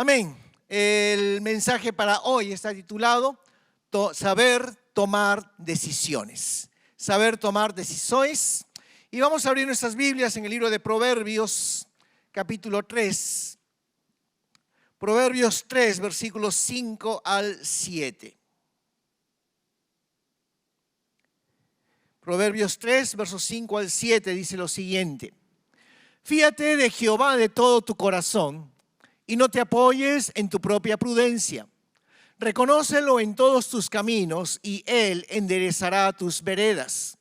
Amén. El mensaje para hoy está titulado Saber tomar decisiones. Saber tomar decisiones. Y vamos a abrir nuestras Biblias en el libro de Proverbios, capítulo 3. Proverbios 3, versículos 5 al 7. Proverbios 3, versos 5 al 7 dice lo siguiente. Fíate de Jehová de todo tu corazón y no te apoyes en tu propia prudencia. Reconócelo en todos tus caminos y Él enderezará tus veredas.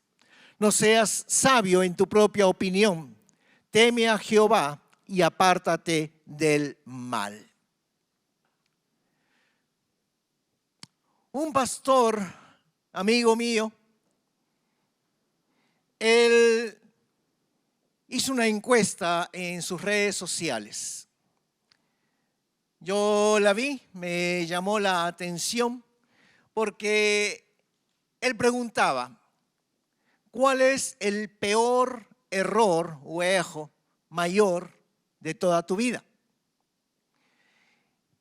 No seas sabio en tu propia opinión. Teme a Jehová y apártate del mal. Un pastor, amigo mío, él hizo una encuesta en sus redes sociales. Yo la vi, me llamó la atención porque él preguntaba, ¿cuál es el peor error o ejo mayor de toda tu vida?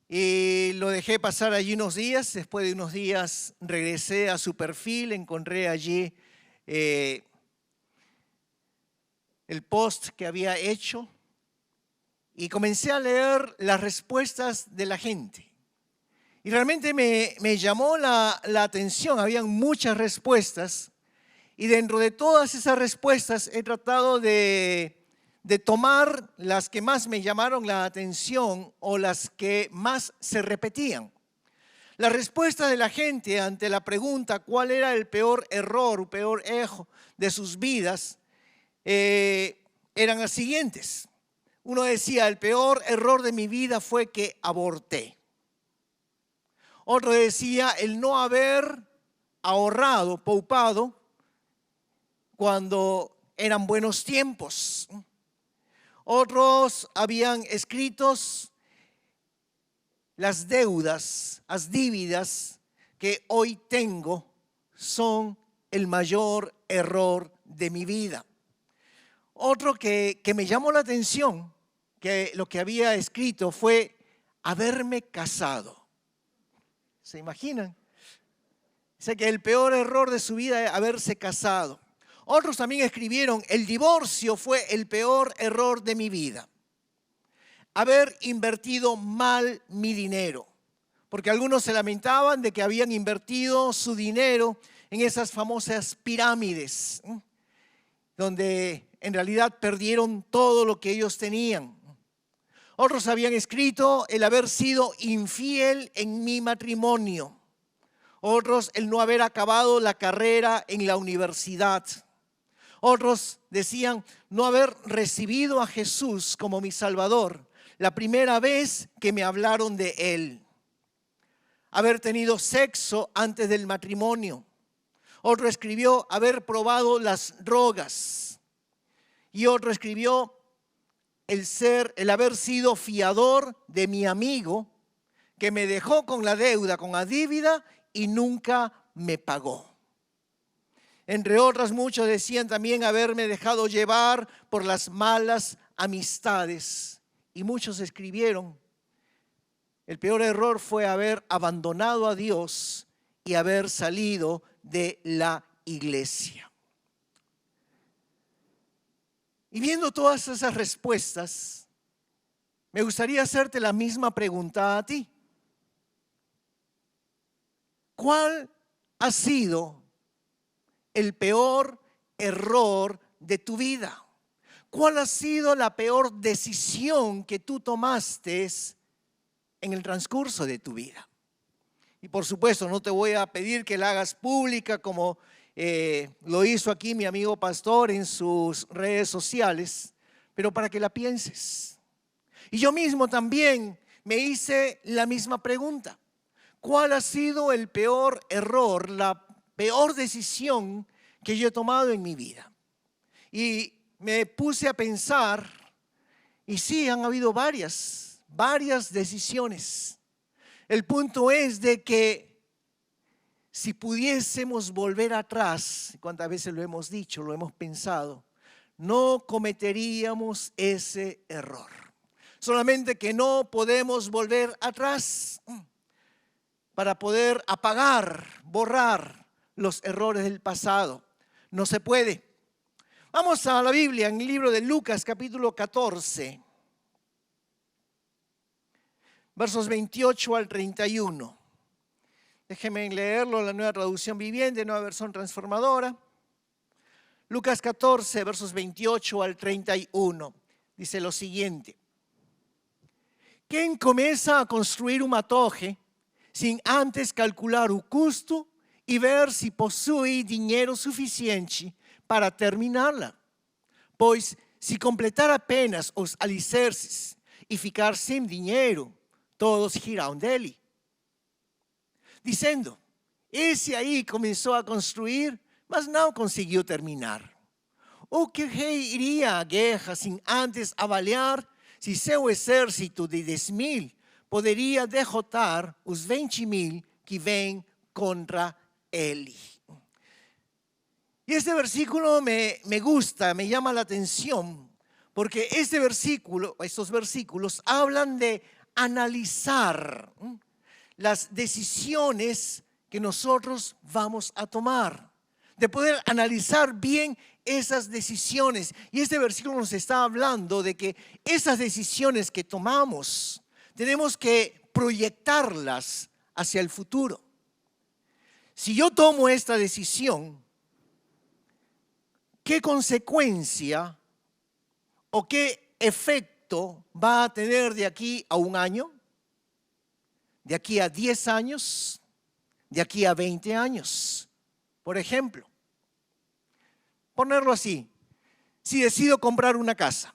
Y lo dejé pasar allí unos días. Después de unos días regresé a su perfil, encontré allí el post que había hecho y comencé a leer las respuestas de la gente. Y realmente me llamó la atención, habían muchas respuestas y dentro de todas esas respuestas he tratado de tomar las que más me llamaron la atención o las que más se repetían. La respuesta de la gente ante la pregunta ¿cuál era el peor error o peor ejo de sus vidas? Eran las siguientes. Uno decía, el peor error de mi vida fue que aborté. Otro decía, el no haber ahorrado, paupado, cuando eran buenos tiempos. Otros habían escrito las deudas, las dívidas que hoy tengo son el mayor error de mi vida. Otro que me llamó la atención, que lo que había escrito fue haberme casado. ¿Se imaginan? Dice que el peor error de su vida es haberse casado. Otros también escribieron, el divorcio fue el peor error de mi vida. Haber invertido mal mi dinero. Porque algunos se lamentaban de que habían invertido su dinero en esas famosas pirámides, donde en realidad perdieron todo lo que ellos tenían. Otros habían escrito el haber sido infiel en mi matrimonio. Otros el no haber acabado la carrera en la universidad. Otros decían no haber recibido a Jesús como mi Salvador la primera vez que me hablaron de Él. Haber tenido sexo antes del matrimonio. Otro escribió haber probado las drogas. Y otro escribió el haber sido fiador de mi amigo que me dejó con la deuda, con la dívida y nunca me pagó. Entre otras, muchos decían también haberme dejado llevar por las malas amistades. Y muchos escribieron, el peor error fue haber abandonado a Dios y haber salido de la iglesia. Y viendo todas esas respuestas, me gustaría hacerte la misma pregunta a ti. ¿Cuál ha sido el peor error de tu vida? ¿Cuál ha sido la peor decisión que tú tomaste en el transcurso de tu vida? Y por supuesto, no te voy a pedir que la hagas pública como lo hizo aquí mi amigo pastor en sus redes sociales, pero para que la pienses. Y yo mismo también me hice la misma pregunta. ¿Cuál ha sido el peor error, la peor decisión que yo he tomado en mi vida? Y me puse a pensar, y sí, han habido varias decisiones. El punto es de que si pudiésemos volver atrás, cuántas veces lo hemos dicho, lo hemos pensado, no cometeríamos ese error. solamente que no podemos volver atrás para poder apagar, borrar los errores del pasado. No se puede. Vamos a la Biblia, en el libro de Lucas, capítulo 14, versos 28 al 31. Déjenme leerlo, la Nueva Traducción Viviente, Nueva Versión Transformadora. Lucas 14, versos 28 al 31. Dice lo siguiente. ¿Quién comienza a construir un torre sin antes calcular o custo e ver se possui dinheiro suficiente para terminá-la? Pois, se completar apenas os alicerces e ficar sem dinheiro, todos rirão dele. Dizendo, esse aí começou a construir, mas não conseguiu terminar. O que rei iria à guerra sem antes avaliar se seu exército de 10.000 poderia derrotar os 20.000 que vêm contra ele? Y este versículo me gusta, me llama la atención, porque estos versículos hablan de analizar las decisiones que nosotros vamos a tomar, de poder analizar bien esas decisiones. Y este versículo nos está hablando de que esas decisiones que tomamos tenemos que proyectarlas hacia el futuro. Si yo tomo esta decisión, ¿qué consecuencia o qué efecto va a tener de aquí a un año? ¿De aquí a 10 años? ¿De aquí a 20 años? Por ejemplo, ponerlo así, si decido comprar una casa,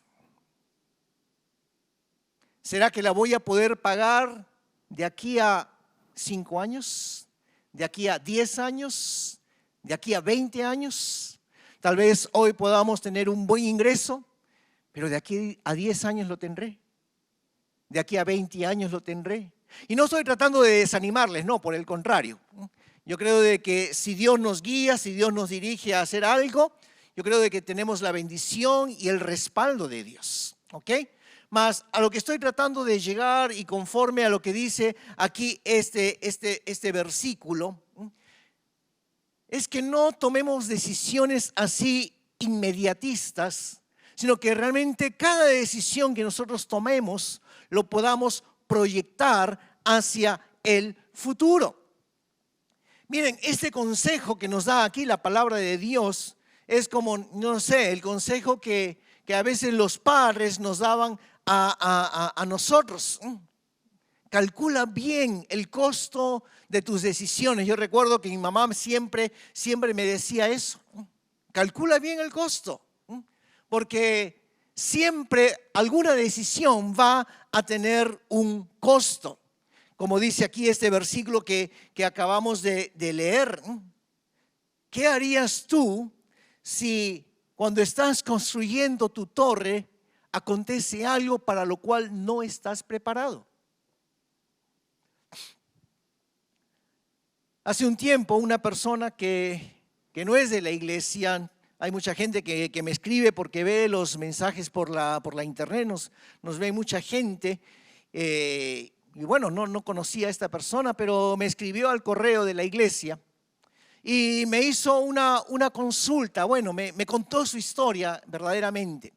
¿será que la voy a poder pagar de aquí a 5 años? ¿De aquí a 10 años? ¿De aquí a 20 años? Tal vez hoy podamos tener un buen ingreso, pero de aquí a 10 años lo tendré. De aquí a 20 años lo tendré. Y no estoy tratando de desanimarles, no, por el contrario. Yo creo de que si Dios nos guía, si Dios nos dirige a hacer algo, yo creo de que tenemos la bendición y el respaldo de Dios. ¿Ok? Mas a lo que estoy tratando de llegar y conforme a lo que dice aquí este versículo, es que no tomemos decisiones así inmediatistas, sino que realmente cada decisión que nosotros tomemos lo podamos proyectar hacia el futuro. Miren, este consejo que nos da aquí la palabra de Dios es como, no sé, el consejo que a veces los padres nos daban a nosotros. Calcula bien el costo de tus decisiones. Yo recuerdo que mi mamá siempre me decía eso. Calcula bien el costo, porque siempre alguna decisión va a tener un costo. Como dice aquí este versículo que acabamos de leer. ¿Qué harías tú si cuando estás construyendo tu torre acontece algo para lo cual no estás preparado? Hace un tiempo una persona que no es de la iglesia, hay mucha gente que me escribe porque ve los mensajes por la internet, nos ve mucha gente, y bueno, no conocía a esta persona, pero me escribió al correo de la iglesia y me hizo una consulta. Bueno, me contó su historia verdaderamente.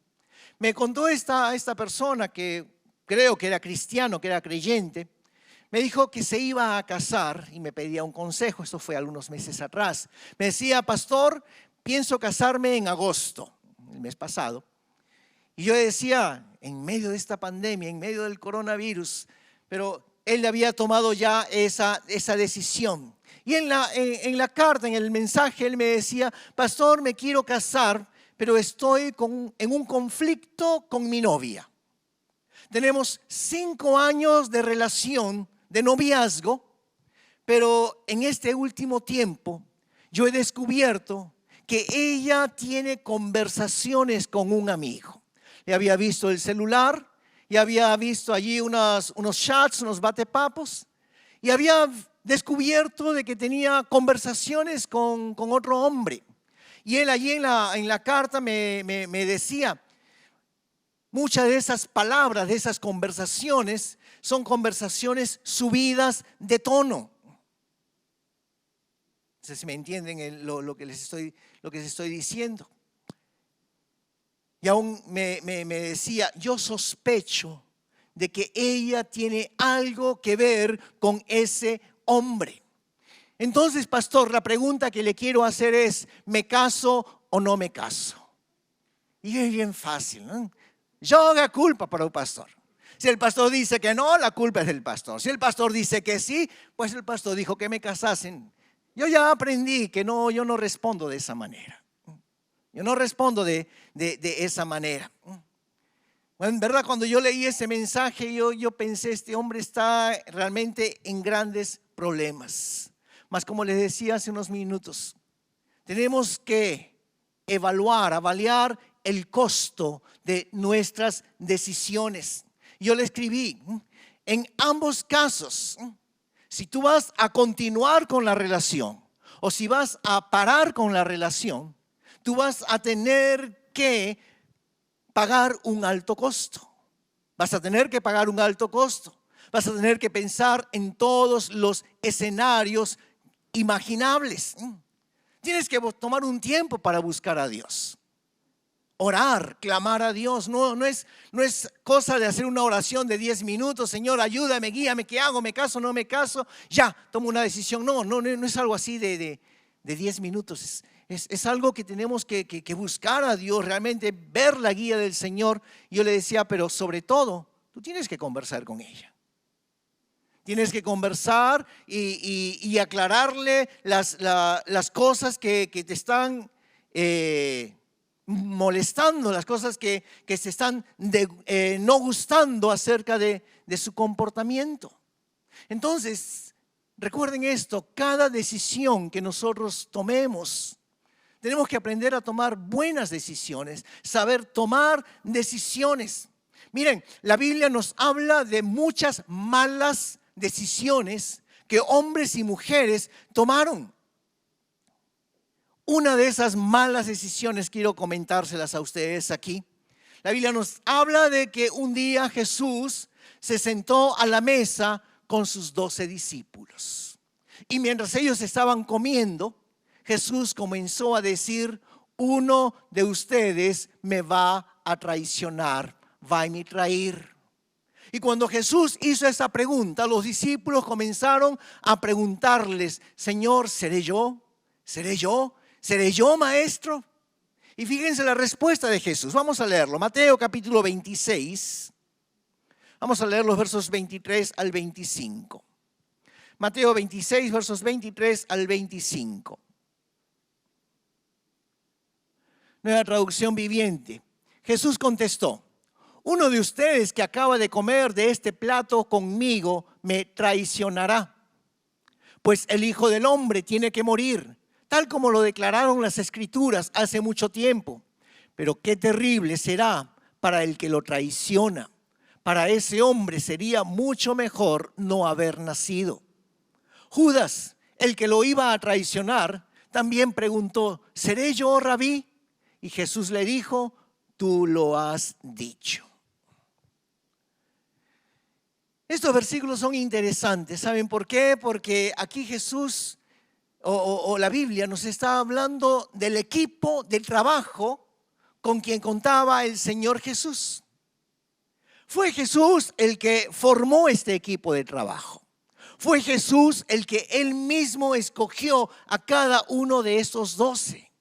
Me contó esta persona que creo que era cristiano, que era creyente. Me dijo que se iba a casar y me pedía un consejo. Esto fue algunos meses atrás. Me decía, pastor, pienso casarme en agosto, el mes pasado. Y yo decía, en medio de esta pandemia, en medio del coronavirus, pero él había tomado ya esa decisión. Y en la carta, en el mensaje, él me decía, pastor, me quiero casar, pero estoy en un conflicto con mi novia. Tenemos 5 años de relación, de noviazgo, pero en este último tiempo yo he descubierto que ella tiene conversaciones con un amigo. Le había visto el celular y había visto allí unos chats, unos batepapos, y había descubierto de que tenía conversaciones con otro hombre. Y él allí en la carta me decía, muchas de esas palabras, de esas conversaciones, son conversaciones subidas de tono. No sé si me entienden lo que les estoy diciendo. Y aún me decía, yo sospecho de que ella tiene algo que ver con ese hombre. Entonces, pastor, la pregunta que le quiero hacer es, ¿me caso o no me caso? Y es bien fácil, ¿no? Yo hago culpa para el pastor. Si el pastor dice que no, la culpa es del pastor. Si el pastor dice que sí, pues el pastor dijo que me casasen. Yo ya aprendí que no, yo no respondo de esa manera. Yo no respondo de esa manera. Bueno, en verdad, cuando yo leí ese mensaje, yo pensé, este hombre está realmente en grandes problemas. Mas como les decía hace unos minutos, tenemos que avaliar el costo de nuestras decisiones. Yo le escribí, en ambos casos, si tú vas a continuar con la relación o si vas a parar con la relación, tú vas a tener que pagar un alto costo. Vas a tener que pagar un alto costo. Vas a tener que pensar en todos los escenarios imaginables. Tienes que tomar un tiempo para buscar a Dios. Orar, clamar a Dios. No es cosa de hacer una oración de 10 minutos. Señor, ayúdame, guíame, ¿qué hago? ¿Me caso, no me caso? Ya, tomo una decisión. No es algo así de 10 minutos. Es algo que tenemos que buscar a Dios, realmente ver la guía del Señor. Yo le decía, pero sobre todo, tú tienes que conversar con ella. Tienes que conversar y aclararle las cosas que te están molestando, las cosas que se están no gustando acerca de su comportamiento. Entonces, recuerden esto, cada decisión que nosotros tomemos, tenemos que aprender a tomar buenas decisiones, saber tomar decisiones. Miren, la Biblia nos habla de muchas malas decisiones que hombres y mujeres tomaron. Una de esas malas decisiones quiero comentárselas a ustedes aquí. La Biblia nos habla de que un día Jesús se sentó a la mesa con sus 12 discípulos. Y mientras ellos estaban comiendo, Jesús comenzó a decir, uno de ustedes me va a traicionar, va a me trair. Y cuando Jesús hizo esa pregunta, los discípulos comenzaron a preguntarles, Señor, ¿seré yo? ¿Seré yo? ¿Seré yo, maestro? Y fíjense la respuesta de Jesús. Vamos a leerlo. Mateo capítulo 26. Vamos a leer los versos 23 al 25. Mateo 26, versos 23 al 25. Nueva traducción viviente. Jesús contestó, uno de ustedes que acaba de comer de este plato conmigo me traicionará. Pues el Hijo del Hombre tiene que morir, tal como lo declararon las Escrituras hace mucho tiempo. Pero qué terrible será para el que lo traiciona. Para ese hombre sería mucho mejor no haber nacido. Judas, el que lo iba a traicionar, también preguntó, ¿seré yo, Rabí? Y Jesús le dijo, tú lo has dicho. Estos versículos son interesantes. ¿Saben por qué? Porque aquí Jesús o la Biblia nos está hablando del equipo de trabajo con quien contaba el Señor Jesús. Fue Jesús el que formó este equipo de trabajo. Fue Jesús el que él mismo escogió a cada uno de estos 12.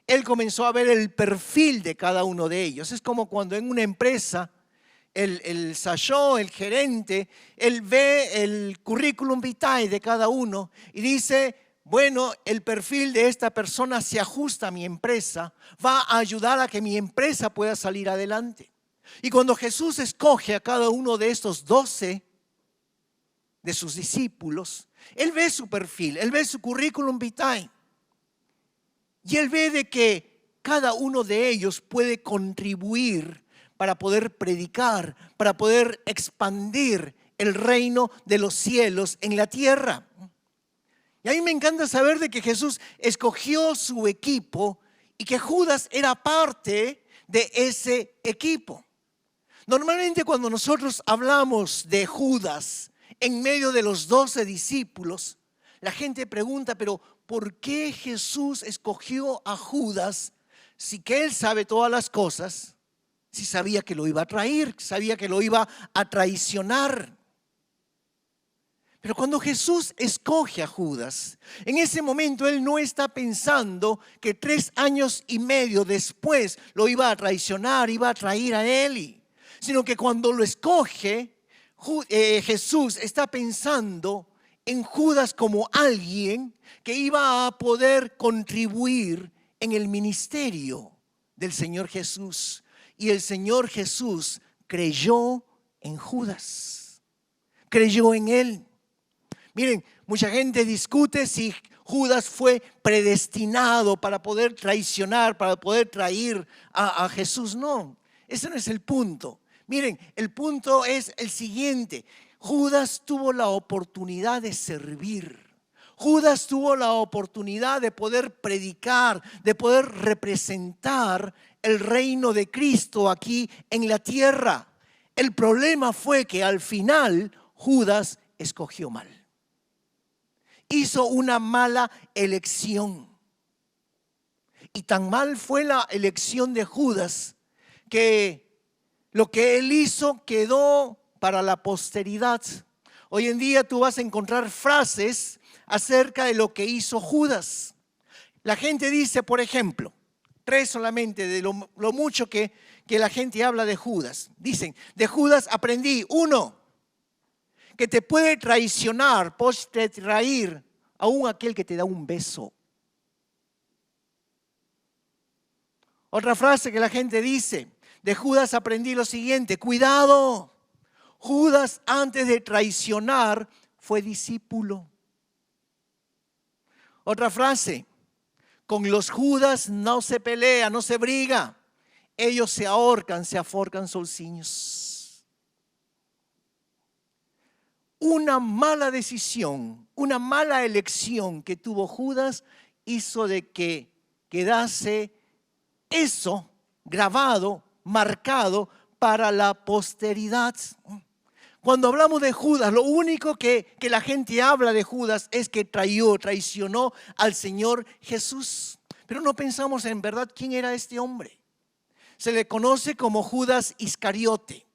Él comenzó a ver el perfil de cada uno de ellos. Es como cuando en una empresa el SASHO, el gerente, él ve el currículum vitae de cada uno y dice, bueno, el perfil de esta persona se ajusta a mi empresa, va a ayudar a que mi empresa pueda salir adelante. Y cuando Jesús escoge a cada uno de estos 12 de sus discípulos, él ve su perfil, él ve su currículum vitae. Y él ve de que cada uno de ellos puede contribuir para poder predicar, para poder expandir el reino de los cielos en la tierra. Y a mí me encanta saber de que Jesús escogió su equipo y que Judas era parte de ese equipo. Normalmente cuando nosotros hablamos de Judas en medio de los 12 discípulos, la gente pregunta, pero ¿por qué Jesús escogió a Judas si que él sabe todas las cosas? Si sabía que lo iba a traer, sabía que lo iba a traicionar. Pero cuando Jesús escoge a Judas, en ese momento él no está pensando que 3 años y medio después lo iba a traicionar, iba a traer a él, sino que cuando lo escoge, Jesús está pensando en Judas como alguien que iba a poder contribuir en el ministerio del Señor Jesús. Y el Señor Jesús creyó en Judas, creyó en él. Miren, mucha gente discute si Judas fue predestinado para poder traicionar, para poder traer a Jesús. No, ese no es el punto. Miren, el punto es el siguiente. Judas tuvo la oportunidad de servir. Judas tuvo la oportunidad de poder predicar, de poder representar el reino de Cristo aquí en la tierra. El problema fue que al final Judas escogió mal. Hizo una mala elección. Y tan mal fue la elección de Judas que lo que él hizo quedó para la posteridad. Hoy en día tú vas a encontrar frases acerca de lo que hizo Judas. La gente dice, por ejemplo, 3 solamente de lo mucho que la gente habla de Judas. Dicen, de Judas aprendí, 1, que te puede traicionar, puede traer aún aquel que te da un beso. Otra frase que la gente dice, de Judas aprendí lo siguiente, cuidado, Judas antes de traicionar fue discípulo. Otra frase, con los Judas no se pelea, no se briga, ellos se ahorcan, se aforcan solciños. Una mala decisión, una mala elección que tuvo Judas hizo de que quedase eso grabado, marcado para la posteridad. Cuando hablamos de Judas, lo único que la gente habla de Judas es que traicionó al Señor Jesús. Pero no pensamos en verdad quién era este hombre. Se le conoce como Judas Iscariote.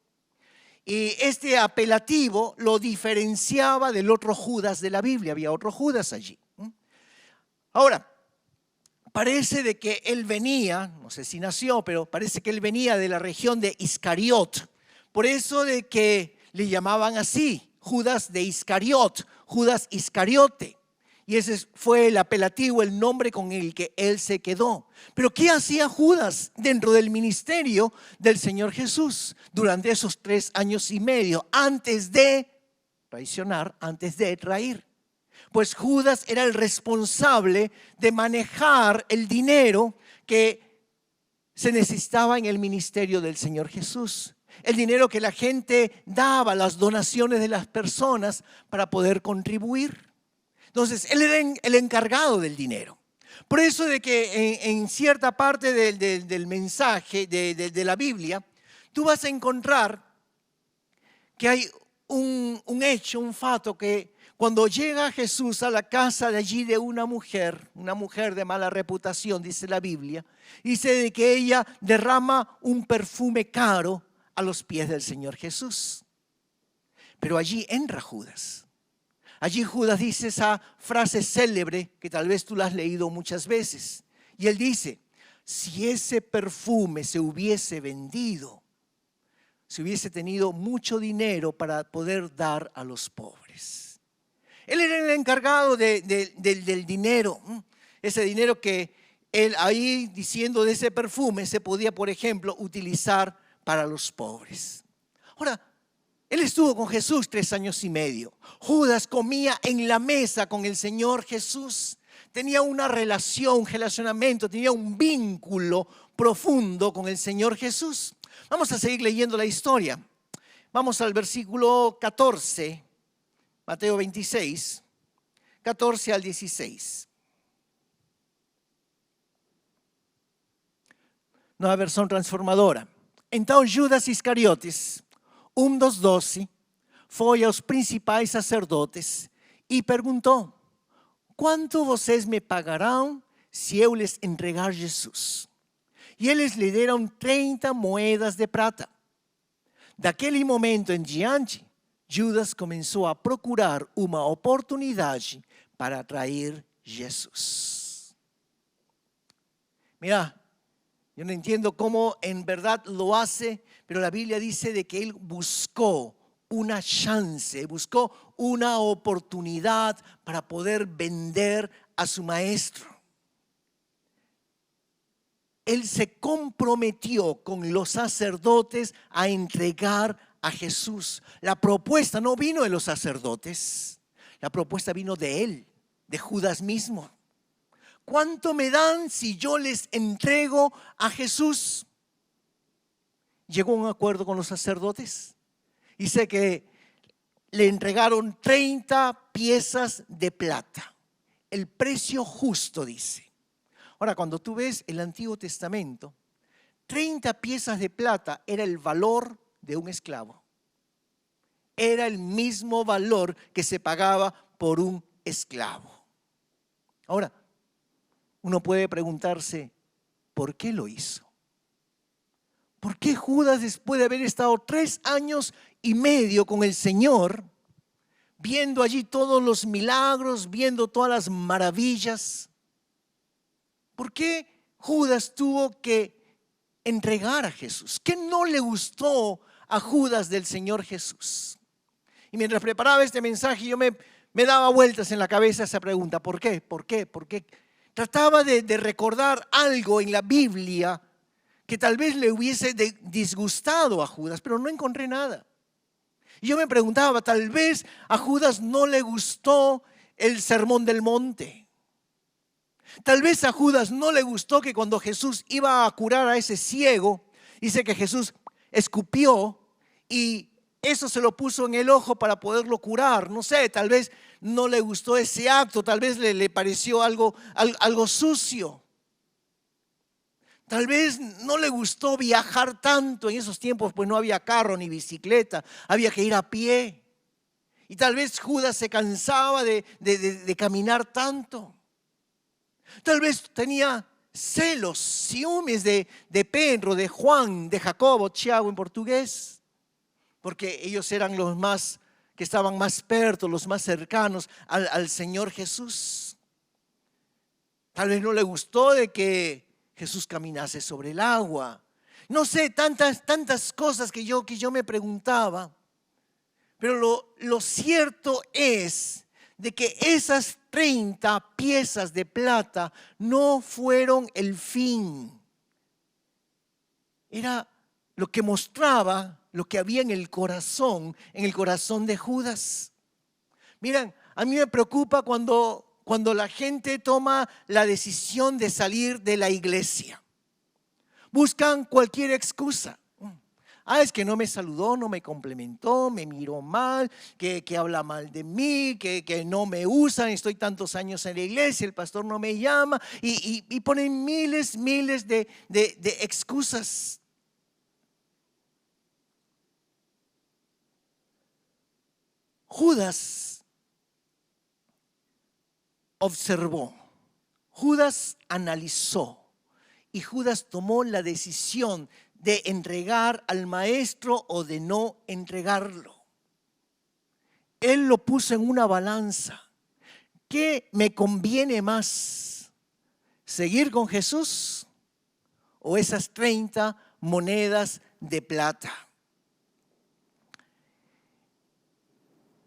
Y este apelativo lo diferenciaba del otro Judas de la Biblia. Había otro Judas allí. Ahora, parece de que él venía, no sé si nació, pero parece que él venía de la región de Iscariot. Por eso de que le llamaban así, Judas de Iscariot, Judas Iscariote. Y ese fue el apelativo, el nombre con el que él se quedó. Pero ¿qué hacía Judas dentro del ministerio del Señor Jesús durante esos 3 años y medio antes de traicionar, antes de traer? Pues Judas era el responsable de manejar el dinero que se necesitaba en el ministerio del Señor Jesús. El dinero que la gente daba, las donaciones de las personas para poder contribuir. Entonces, él era el encargado del dinero. Por eso de que en cierta parte del mensaje de la Biblia, tú vas a encontrar que hay un hecho, un fato que cuando llega Jesús a la casa de allí de una mujer de mala reputación, dice la Biblia, dice de que ella derrama un perfume caro a los pies del Señor Jesús. Pero allí entra Judas. Allí Judas dice esa frase célebre que tal vez tú la has leído muchas veces. Y él dice, si ese perfume se hubiese vendido, si hubiese tenido mucho dinero para poder dar a los pobres. Él era el encargado del dinero. Ese dinero que él ahí diciendo de ese perfume se podía, por ejemplo, utilizar para los pobres. Ahora, él estuvo con Jesús 3 años y medio. Judas comía en la mesa con el Señor Jesús. Tenía una relación, un relacionamiento, tenía un vínculo profundo con el Señor Jesús. Vamos a seguir leyendo la historia. Vamos al versículo 14, Mateo 26, 14 al 16. Nueva versión transformadora. Então Judas Iscariotes, dos 12, foi aos principais sacerdotes e perguntou: quanto vocês me pagarão se eu lhes entregar Jesus? E eles lhe deram 30 moedas de prata. Daquele momento em diante, Judas começou a procurar uma oportunidade para trair Jesus. Mira, yo no entiendo cómo en verdad lo hace, pero la Biblia dice de que él buscó una chance, buscó una oportunidad para poder vender a su maestro. Él se comprometió con los sacerdotes a entregar a Jesús. La propuesta no vino de los sacerdotes, la propuesta vino de él, de Judas mismo. ¿Cuánto me dan si yo les entrego a Jesús? Llegó a un acuerdo con los sacerdotes. Dice que le entregaron 30 piezas de plata. El precio justo, dice. Ahora, cuando tú ves el Antiguo Testamento, 30 piezas de plata era el valor de un esclavo. Era el mismo valor que se pagaba por un esclavo. Ahora, uno puede preguntarse, ¿por qué lo hizo? ¿Por qué Judas, después de haber estado 3 años y medio con el Señor, viendo allí todos los milagros, viendo todas las maravillas, por qué Judas tuvo que entregar a Jesús? ¿Qué no le gustó a Judas del Señor Jesús? Y mientras preparaba este mensaje, yo me daba vueltas en la cabeza esa pregunta: ¿por qué? ¿Por qué? ¿Por qué? Trataba de recordar algo en la Biblia que tal vez le hubiese disgustado a Judas, pero no encontré nada. Y yo me preguntaba, tal vez a Judas no le gustó el sermón del monte. Tal vez a Judas no le gustó que cuando Jesús iba a curar a ese ciego, dice que Jesús escupió y eso se lo puso en el ojo para poderlo curar. No sé, tal vez no le gustó ese acto, tal vez le pareció algo sucio. Tal vez no le gustó viajar tanto. En esos tiempos pues no había carro ni bicicleta, había que ir a pie. Y tal vez Judas se cansaba de caminar tanto. Tal vez tenía celos, ciúmes de Pedro, de Juan, de Jacobo, Tiago en portugués, porque ellos eran los más, que estaban más perto, los más cercanos al Señor Jesús. Tal vez no le gustó de que Jesús caminase sobre el agua. No sé, tantas cosas que yo me preguntaba. Pero lo cierto es de que esas 30 piezas de plata no fueron el fin. Era lo que mostraba lo que había en el corazón de Judas. Miren, a mí me preocupa cuando la gente toma la decisión de salir de la iglesia. Buscan cualquier excusa. Es que no me saludó, no me complementó, me miró mal, que habla mal de mí, que no me usan, estoy tantos años en la iglesia, el pastor no me llama, y ponen miles de excusas. Judas observó, Judas analizó y Judas tomó la decisión de entregar al maestro o de no entregarlo. Él lo puso en una balanza. ¿Qué me conviene más? ¿Seguir con Jesús o esas 30 monedas de plata?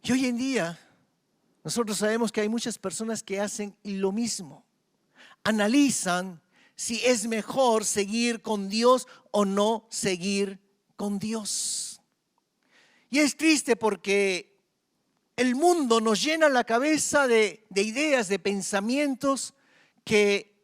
Y hoy en día nosotros sabemos que hay muchas personas que hacen lo mismo. Analizan si es mejor seguir con Dios o no seguir con Dios. Y es triste porque el mundo nos llena la cabeza de ideas, de pensamientos que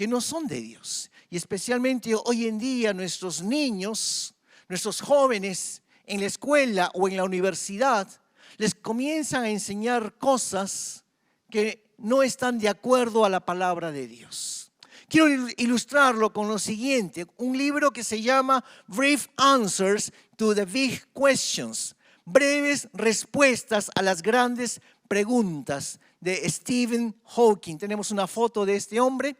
no son de Dios. Y especialmente hoy en día nuestros niños, nuestros jóvenes en la escuela o en la universidad, les comienzan a enseñar cosas que no están de acuerdo a la palabra de Dios, Quiero ilustrarlo con lo siguiente, un libro que se llama Brief Answers to the Big Questions, breves respuestas a las grandes preguntas, de Stephen Hawking. Tenemos una foto de este hombre.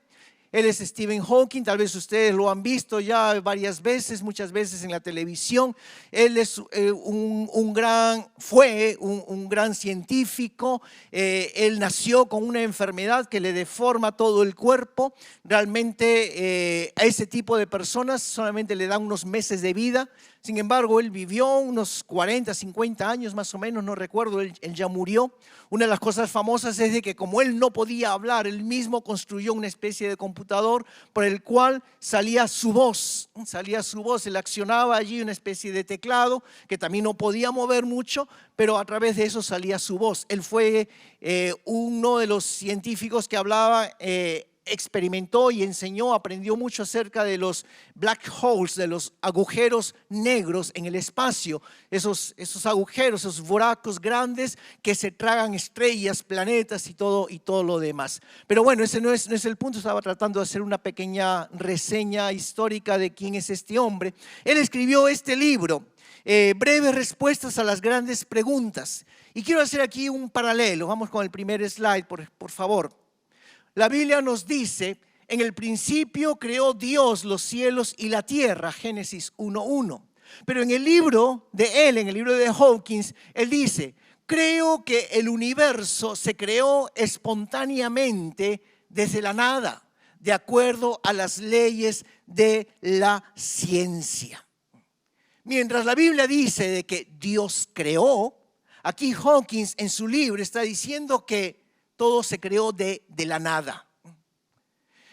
Él es Stephen Hawking, tal vez ustedes lo han visto ya varias veces, muchas veces en la televisión. Él es un gran científico. Él nació con una enfermedad que le deforma todo el cuerpo. Realmente a ese tipo de personas solamente le dan unos meses de vida. Sin embargo, él vivió unos 40, 50 años más o menos, no recuerdo, él ya murió. Una de las cosas famosas es de que como él no podía hablar, él mismo construyó una especie de computador por el cual salía su voz, él accionaba allí una especie de teclado que también no podía mover mucho, pero a través de eso salía su voz. Él fue uno de los científicos que hablaba, experimentó y enseñó, aprendió mucho acerca de los black holes, de los agujeros negros en el espacio, esos agujeros, esos buracos grandes que se tragan estrellas, planetas y todo lo demás. Pero bueno, ese no es el punto. Estaba tratando de hacer una pequeña reseña histórica de quién es este hombre. Él escribió este libro, breves respuestas a las grandes preguntas. Y quiero hacer aquí un paralelo. Vamos con el primer slide, por favor. La Biblia nos dice, en el principio creó Dios los cielos y la tierra, Génesis 1:1. Pero en el libro de él, en el libro de Hawkins, él dice, creo que el universo se creó espontáneamente desde la nada, de acuerdo a las leyes de la ciencia. Mientras la Biblia dice de que Dios creó, aquí Hawkins en su libro está diciendo que todo se creó de la nada.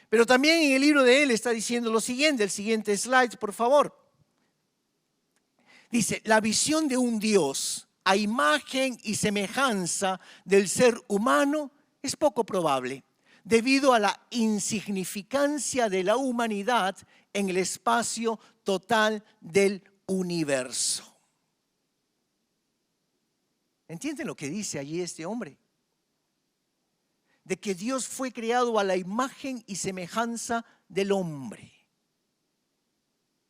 Pero también en el libro de él está diciendo lo siguiente, el siguiente slide, por favor. Dice, la visión de un Dios a imagen y semejanza del ser humano es poco probable, debido a la insignificancia de la humanidad en el espacio total del universo. ¿Entienden lo que dice allí este hombre? De que Dios fue creado a la imagen y semejanza del hombre.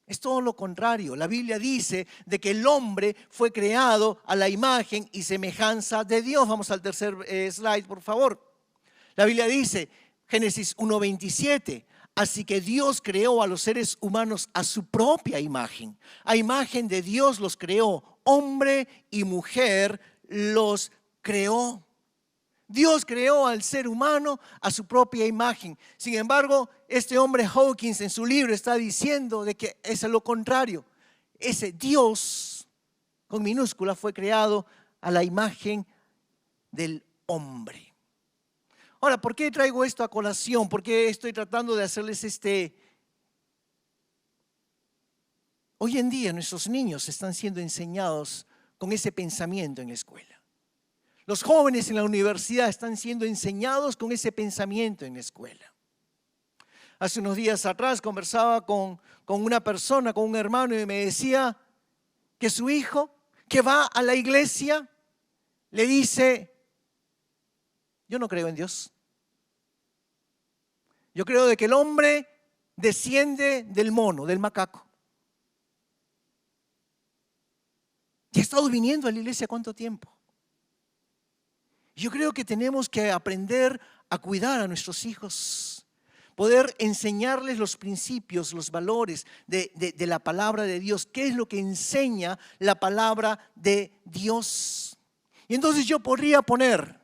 Es todo lo contrario. La Biblia dice de que el hombre fue creado a la imagen y semejanza de Dios. Vamos al tercer slide, por favor. La Biblia dice, Génesis 1:27, así que Dios creó a los seres humanos a su propia imagen. A imagen de Dios los creó, hombre y mujer los creó. Dios creó al ser humano a su propia imagen. Sin embargo, este hombre Hawkins en su libro está diciendo de que es lo contrario. Ese Dios, con minúscula, fue creado a la imagen del hombre. Ahora, ¿por qué traigo esto a colación? ¿Por qué estoy tratando de hacerles Hoy en día nuestros niños están siendo enseñados con ese pensamiento en la escuela. Los jóvenes en la universidad están siendo enseñados con ese pensamiento en la escuela. Hace unos días atrás conversaba con una persona, con un hermano, y me decía que su hijo, que va a la iglesia, le dice, yo no creo en Dios. Yo creo de que el hombre desciende del mono, del macaco. ¿Y ha estado viniendo a la iglesia cuánto tiempo? Yo creo que tenemos que aprender a cuidar a nuestros hijos, poder enseñarles los principios, los valores de la palabra de Dios. ¿Qué es lo que enseña la palabra de Dios? Y entonces yo podría poner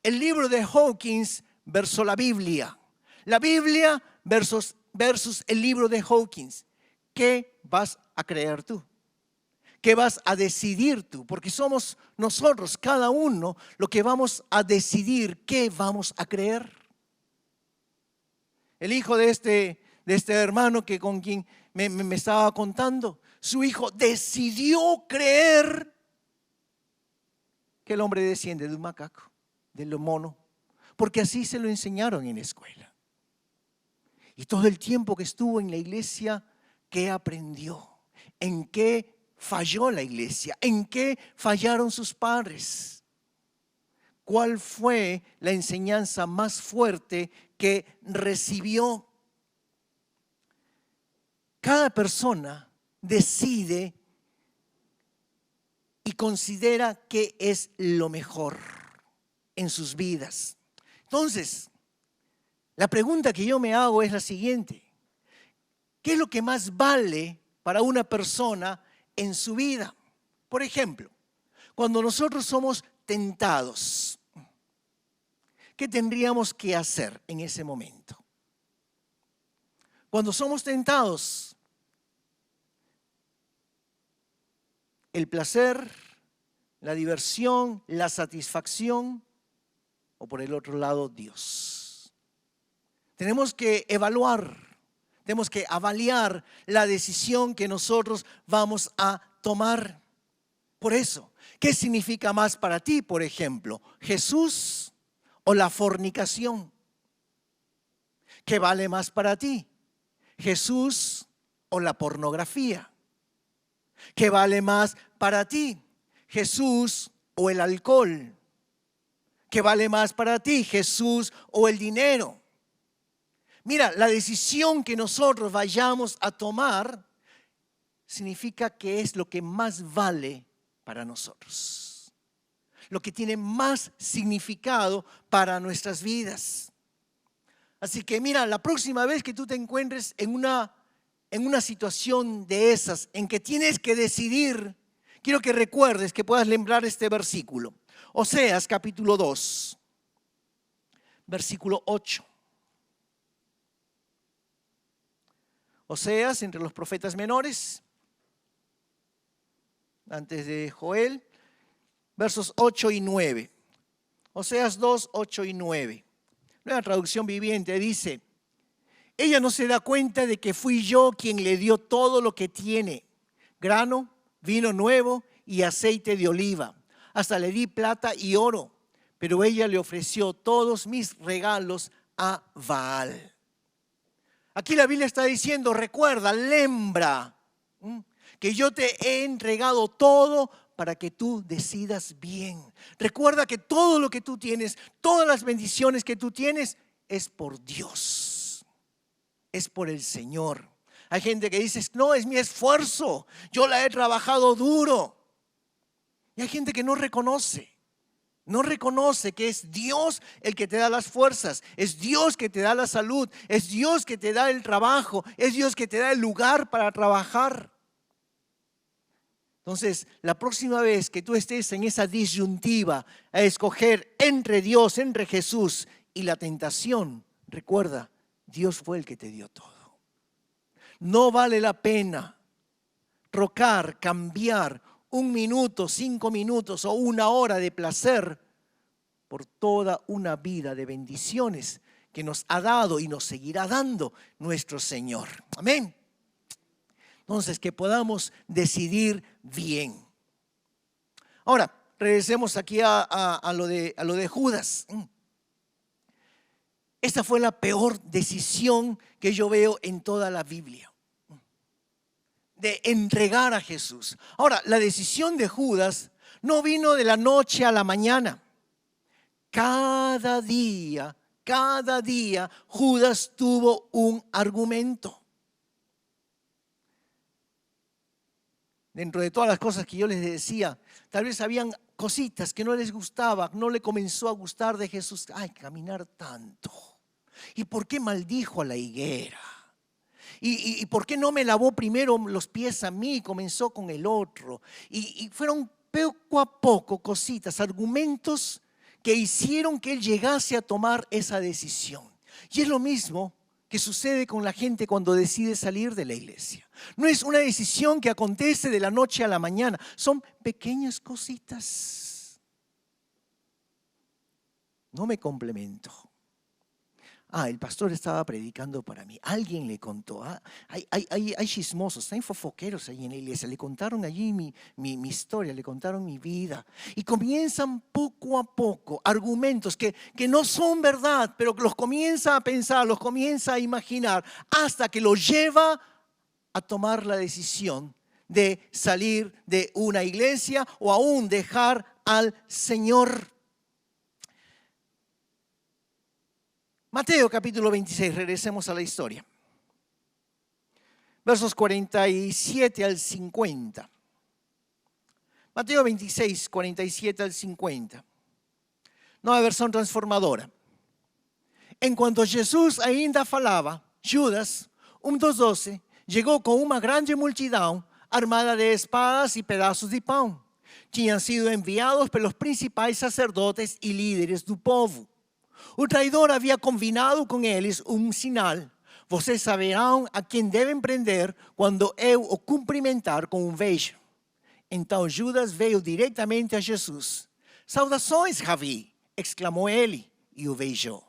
el libro de Hawkins versus la Biblia versus el libro de Hawkins. ¿Qué vas a creer tú? ¿Qué vas a decidir tú? Porque somos nosotros, cada uno, lo que vamos a decidir qué vamos a creer. El hijo de este hermano con quien me estaba contando, su hijo decidió creer que el hombre desciende de un macaco, del mono, porque así se lo enseñaron en la escuela. Y todo el tiempo que estuvo en la iglesia, ¿qué aprendió? ¿En qué falló la iglesia? ¿En qué fallaron sus padres? ¿Cuál fue la enseñanza más fuerte que recibió? Cada persona decide y considera qué es lo mejor en sus vidas. Entonces, la pregunta que yo me hago es la siguiente: ¿qué es lo que más vale para una persona en su vida? Por ejemplo, cuando nosotros somos tentados, ¿qué tendríamos que hacer en ese momento? Cuando somos tentados, el placer, la diversión, la satisfacción, o por el otro lado, Dios. Tenemos que evaluar, tenemos que avaliar la decisión que nosotros vamos a tomar. Por eso, ¿qué significa más para ti, por ejemplo? ¿Jesús o la fornicación? ¿Qué vale más para ti? ¿Jesús o la pornografía? ¿Qué vale más para ti? ¿Jesús o el alcohol? ¿Qué vale más para ti? ¿Jesús o el dinero? Mira, la decisión que nosotros vayamos a tomar significa que es lo que más vale para nosotros, lo que tiene más significado para nuestras vidas. Así que mira, la próxima vez que tú te encuentres en una situación de esas, en que tienes que decidir, quiero que recuerdes, que puedas lembrar este versículo. Oseas capítulo 2, versículo 8. Oseas, entre los profetas menores, antes de Joel, versos 8 y 9. Oseas 2, 8 y 9. Nueva traducción viviente dice: ella no se da cuenta de que fui yo quien le dio todo lo que tiene, grano, vino nuevo y aceite de oliva. Hasta le di plata y oro, pero ella le ofreció todos mis regalos a Baal. Aquí la Biblia está diciendo: recuerda, lembra, que yo te he entregado todo para que tú decidas bien. Recuerda que todo lo que tú tienes, todas las bendiciones que tú tienes, es por Dios, es por el Señor. Hay gente que dice: no, es mi esfuerzo, yo la he trabajado duro. Y hay gente que no reconoce que es Dios el que te da las fuerzas, es Dios que te da la salud, es Dios que te da el trabajo, es Dios que te da el lugar para trabajar. Entonces, la próxima vez que tú estés en esa disyuntiva a escoger entre Dios, entre Jesús y la tentación, recuerda, Dios fue el que te dio todo. No vale la pena trocar, cambiar 1 minuto, 5 minutos o 1 hora de placer por toda una vida de bendiciones que nos ha dado y nos seguirá dando nuestro Señor. Amén. Entonces, que podamos decidir bien. Ahora, regresemos aquí a lo de Judas. Esta fue la peor decisión que yo veo en toda la Biblia, de entregar a Jesús. Ahora, la decisión de Judas no vino de la noche a la mañana. Cada día, Judas tuvo un argumento. Dentro de todas las cosas que yo les decía, tal vez habían cositas que no les gustaba, no le comenzó a gustar de Jesús. Ay, caminar tanto. ¿Y por qué maldijo a la higuera? ¿Y por qué no me lavó primero los pies a mí y comenzó con el otro? Y fueron poco a poco cositas, argumentos que hicieron que él llegase a tomar esa decisión. Y es lo mismo que sucede con la gente cuando decide salir de la iglesia. No es una decisión que acontece de la noche a la mañana, son pequeñas cositas. No me complemento. El pastor estaba predicando para mí. Alguien le contó. Hay chismosos, hay fofoqueros ahí en la iglesia. Le contaron allí mi historia, le contaron mi vida. Y comienzan poco a poco argumentos que no son verdad, pero que los comienza a pensar, los comienza a imaginar, hasta que los lleva a tomar la decisión de salir de una iglesia o aún dejar al Señor. Mateo capítulo 26, regresemos a la historia. versos 47 al 50. Mateo 26, 47 al 50. Nueva versión transformadora. En cuanto Jesus ainda falava, Judas, dos doce, chegou com uma grande multidão armada de espadas e pedaços de pão. Tinham sido enviados pelos principais sacerdotes e líderes do povo. O traidor havia combinado com eles sinal. Vocês saberão a quem devem prender quando eu o cumprimentar com beijo. Então Judas veio diretamente a Jesus. Saudações, Rabi, exclamou ele e o beijou.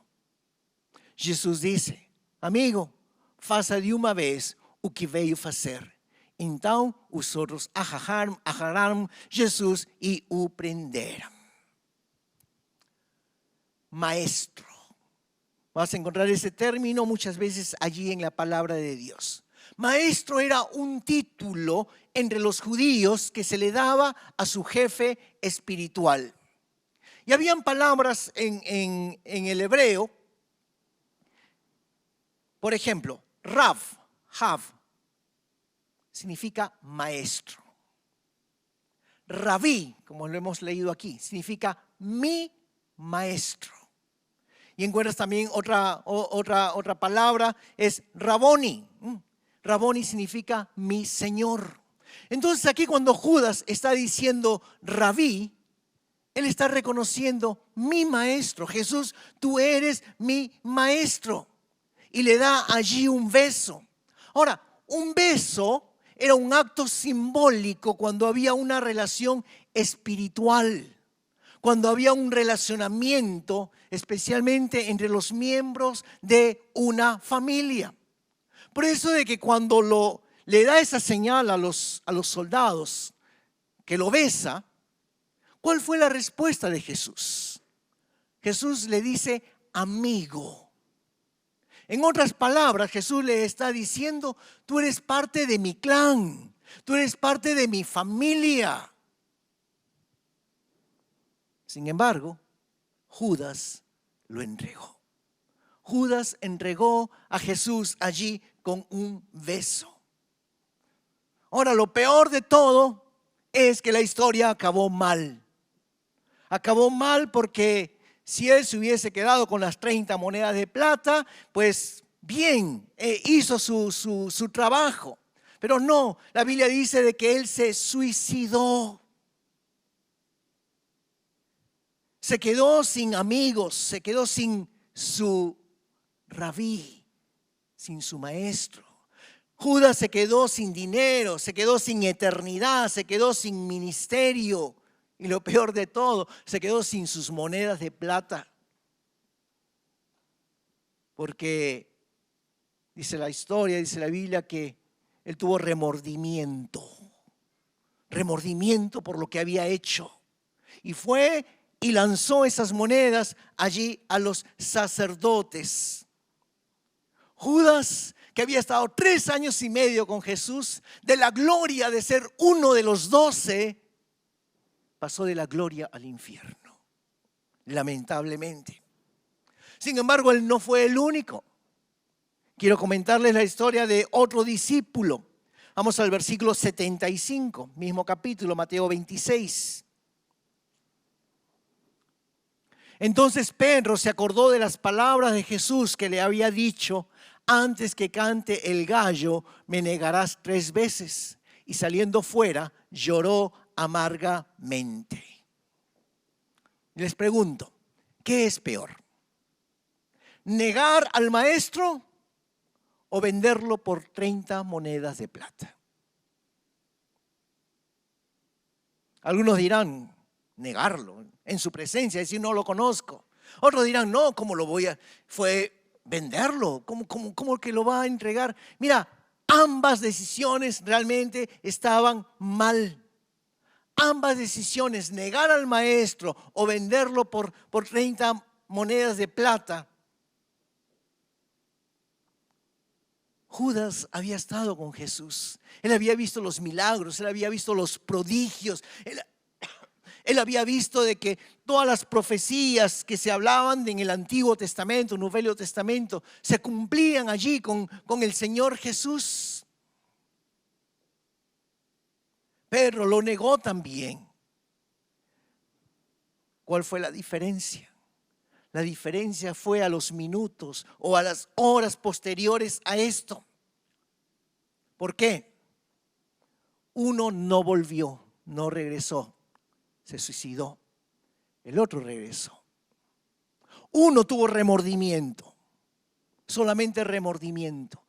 Jesus disse, amigo, faça de uma vez o que veio fazer. Então os outros agarraram Jesus e o prenderam. Maestro. Vas a encontrar ese término muchas veces allí en la palabra de Dios. Maestro era un título entre los judíos que se le daba a su jefe espiritual. Y habían palabras en el hebreo. Por ejemplo, Rav, significa maestro. Rabí, como lo hemos leído aquí, significa mi maestro. Y encuentras también otra palabra, es Raboni. Raboni significa mi Señor. Entonces aquí cuando Judas está diciendo Rabí, él está reconociendo mi maestro. Jesús, tú eres mi maestro. Y le da allí un beso. Ahora, un beso era un acto simbólico cuando había una relación espiritual, cuando había un relacionamiento, especialmente entre los miembros de una familia. Por eso de que cuando le da esa señal a los soldados, que lo besa, ¿cuál fue la respuesta de Jesús? Jesús le dice, amigo. En otras palabras, Jesús le está diciendo, tú eres parte de mi clan, tú eres parte de mi familia. Sin embargo, Judas lo entregó. Judas entregó a Jesús allí con un beso. Ahora, lo peor de todo es que la historia acabó mal. Acabó mal porque si él se hubiese quedado con las 30 monedas de plata, pues bien, hizo su trabajo. Pero no, la Biblia dice de que él se suicidó. Se quedó sin amigos, se quedó sin su rabí, sin su maestro. Judas se quedó sin dinero, se quedó sin eternidad, se quedó sin ministerio. Y lo peor de todo, se quedó sin sus monedas de plata. Porque dice la historia, dice la Biblia que él tuvo remordimiento. Remordimiento por lo que había hecho. Y fue y lanzó esas monedas allí a los sacerdotes. Judas, que había estado 3 años y medio con Jesús, de la gloria de ser uno de los 12, pasó de la gloria al infierno, lamentablemente. Sin embargo, él no fue el único. Quiero comentarles la historia de otro discípulo. Vamos al versículo 75, mismo capítulo, Mateo 26. Entonces Pedro se acordó de las palabras de Jesús que le había dicho, antes que cante el gallo, me negarás 3 veces. Y saliendo fuera, lloró amargamente. Les pregunto, ¿qué es peor? ¿Negar al maestro o venderlo por 30 monedas de plata? Algunos dirán, negarlo en su presencia, decir no lo conozco. Otros dirán, no, ¿cómo lo voy a? Fue venderlo, ¿cómo que lo va a entregar? Mira, ambas decisiones realmente estaban mal. Ambas decisiones, negar al maestro o venderlo por 30 monedas de plata. Judas había estado con Jesús. Él había visto los milagros, él había visto los prodigios. Él había visto de que todas las profecías que se hablaban en el Antiguo Testamento, Nuevo Testamento, se cumplían allí con el Señor Jesús. Pedro lo negó también. ¿Cuál fue la diferencia? La diferencia fue a los minutos o a las horas posteriores a esto. ¿Por qué? Uno no volvió, no regresó, se suicidó. El otro regresó. Uno tuvo remordimiento, solamente remordimiento.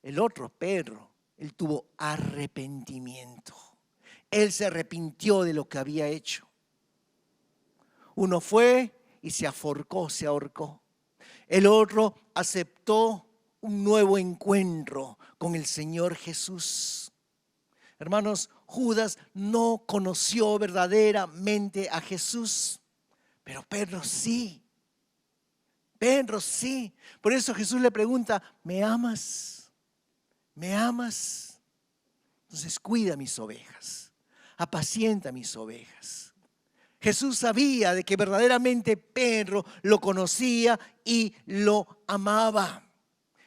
El otro, Pedro, él tuvo arrepentimiento. Él se arrepintió de lo que había hecho. Uno fue y se aforcó, se ahorcó. El otro aceptó un nuevo encuentro con el Señor Jesús. Hermanos, Judas no conoció verdaderamente a Jesús, pero Pedro sí. Pedro sí. Por eso Jesús le pregunta, ¿me amas? ¿Me amas? Entonces cuida mis ovejas, apacienta mis ovejas. Jesús sabía de que verdaderamente Pedro lo conocía y lo amaba.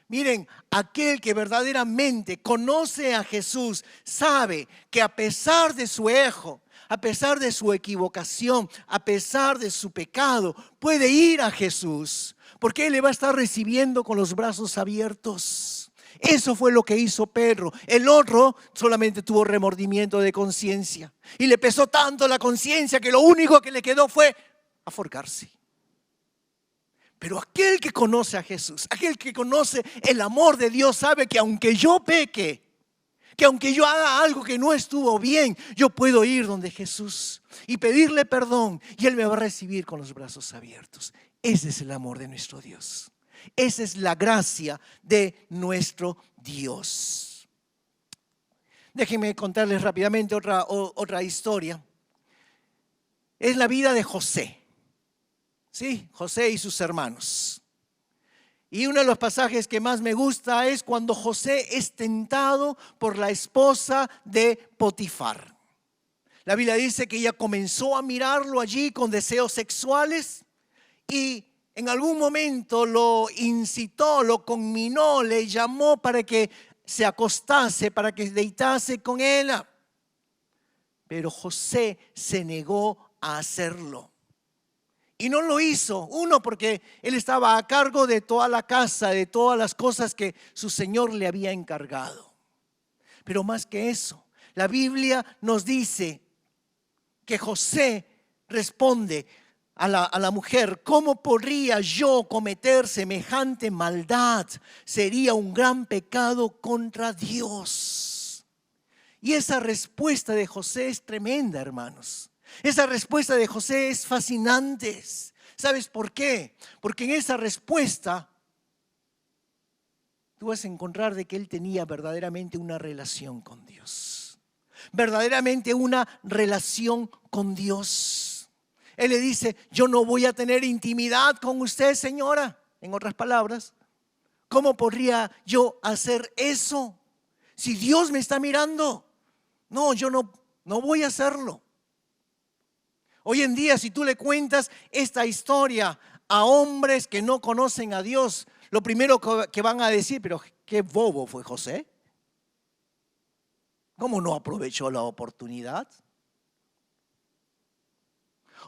Miren, aquel que verdaderamente conoce a Jesús sabe que a pesar de su ego, a pesar de su equivocación, a pesar de su pecado, puede ir a Jesús, porque Él le va a estar recibiendo con los brazos abiertos. Eso fue lo que hizo Pedro. El otro solamente tuvo remordimiento de conciencia y le pesó tanto la conciencia que lo único que le quedó fue aforcarse. Pero aquel que conoce a Jesús, aquel que conoce el amor de Dios, sabe que aunque yo peque, que aunque yo haga algo que no estuvo bien, yo puedo ir donde Jesús y pedirle perdón y Él me va a recibir con los brazos abiertos. Ese es el amor de nuestro Dios. Esa es la gracia de nuestro Dios. Déjenme contarles rápidamente otra historia. Es la vida de José. Sí, José y sus hermanos. Y uno de los pasajes que más me gusta es cuando José es tentado por la esposa de Potifar. La Biblia dice que ella comenzó a mirarlo allí con deseos sexuales y en algún momento lo incitó, lo conminó, le llamó para que se acostase, para que deitase con él. Pero José se negó a hacerlo. Y no lo hizo, uno, porque él estaba a cargo de toda la casa, de todas las cosas que su Señor le había encargado. Pero más que eso, la Biblia nos dice que José responde a la mujer, ¿cómo podría yo cometer semejante maldad? Sería un gran pecado contra Dios. Y esa respuesta de José es tremenda, hermanos. Esa respuesta de José es fascinante. ¿Sabes por qué? Porque en esa respuesta tú vas a encontrar de que él tenía verdaderamente una relación con Dios. Verdaderamente una relación con Dios. Él le dice, yo no voy a tener intimidad con usted, señora. En otras palabras, ¿cómo podría yo hacer eso? Si Dios me está mirando. No, yo no voy a hacerlo. Hoy en día, si tú le cuentas esta historia a hombres que no conocen a Dios, lo primero que van a decir, pero qué bobo fue José. ¿Cómo no aprovechó la oportunidad?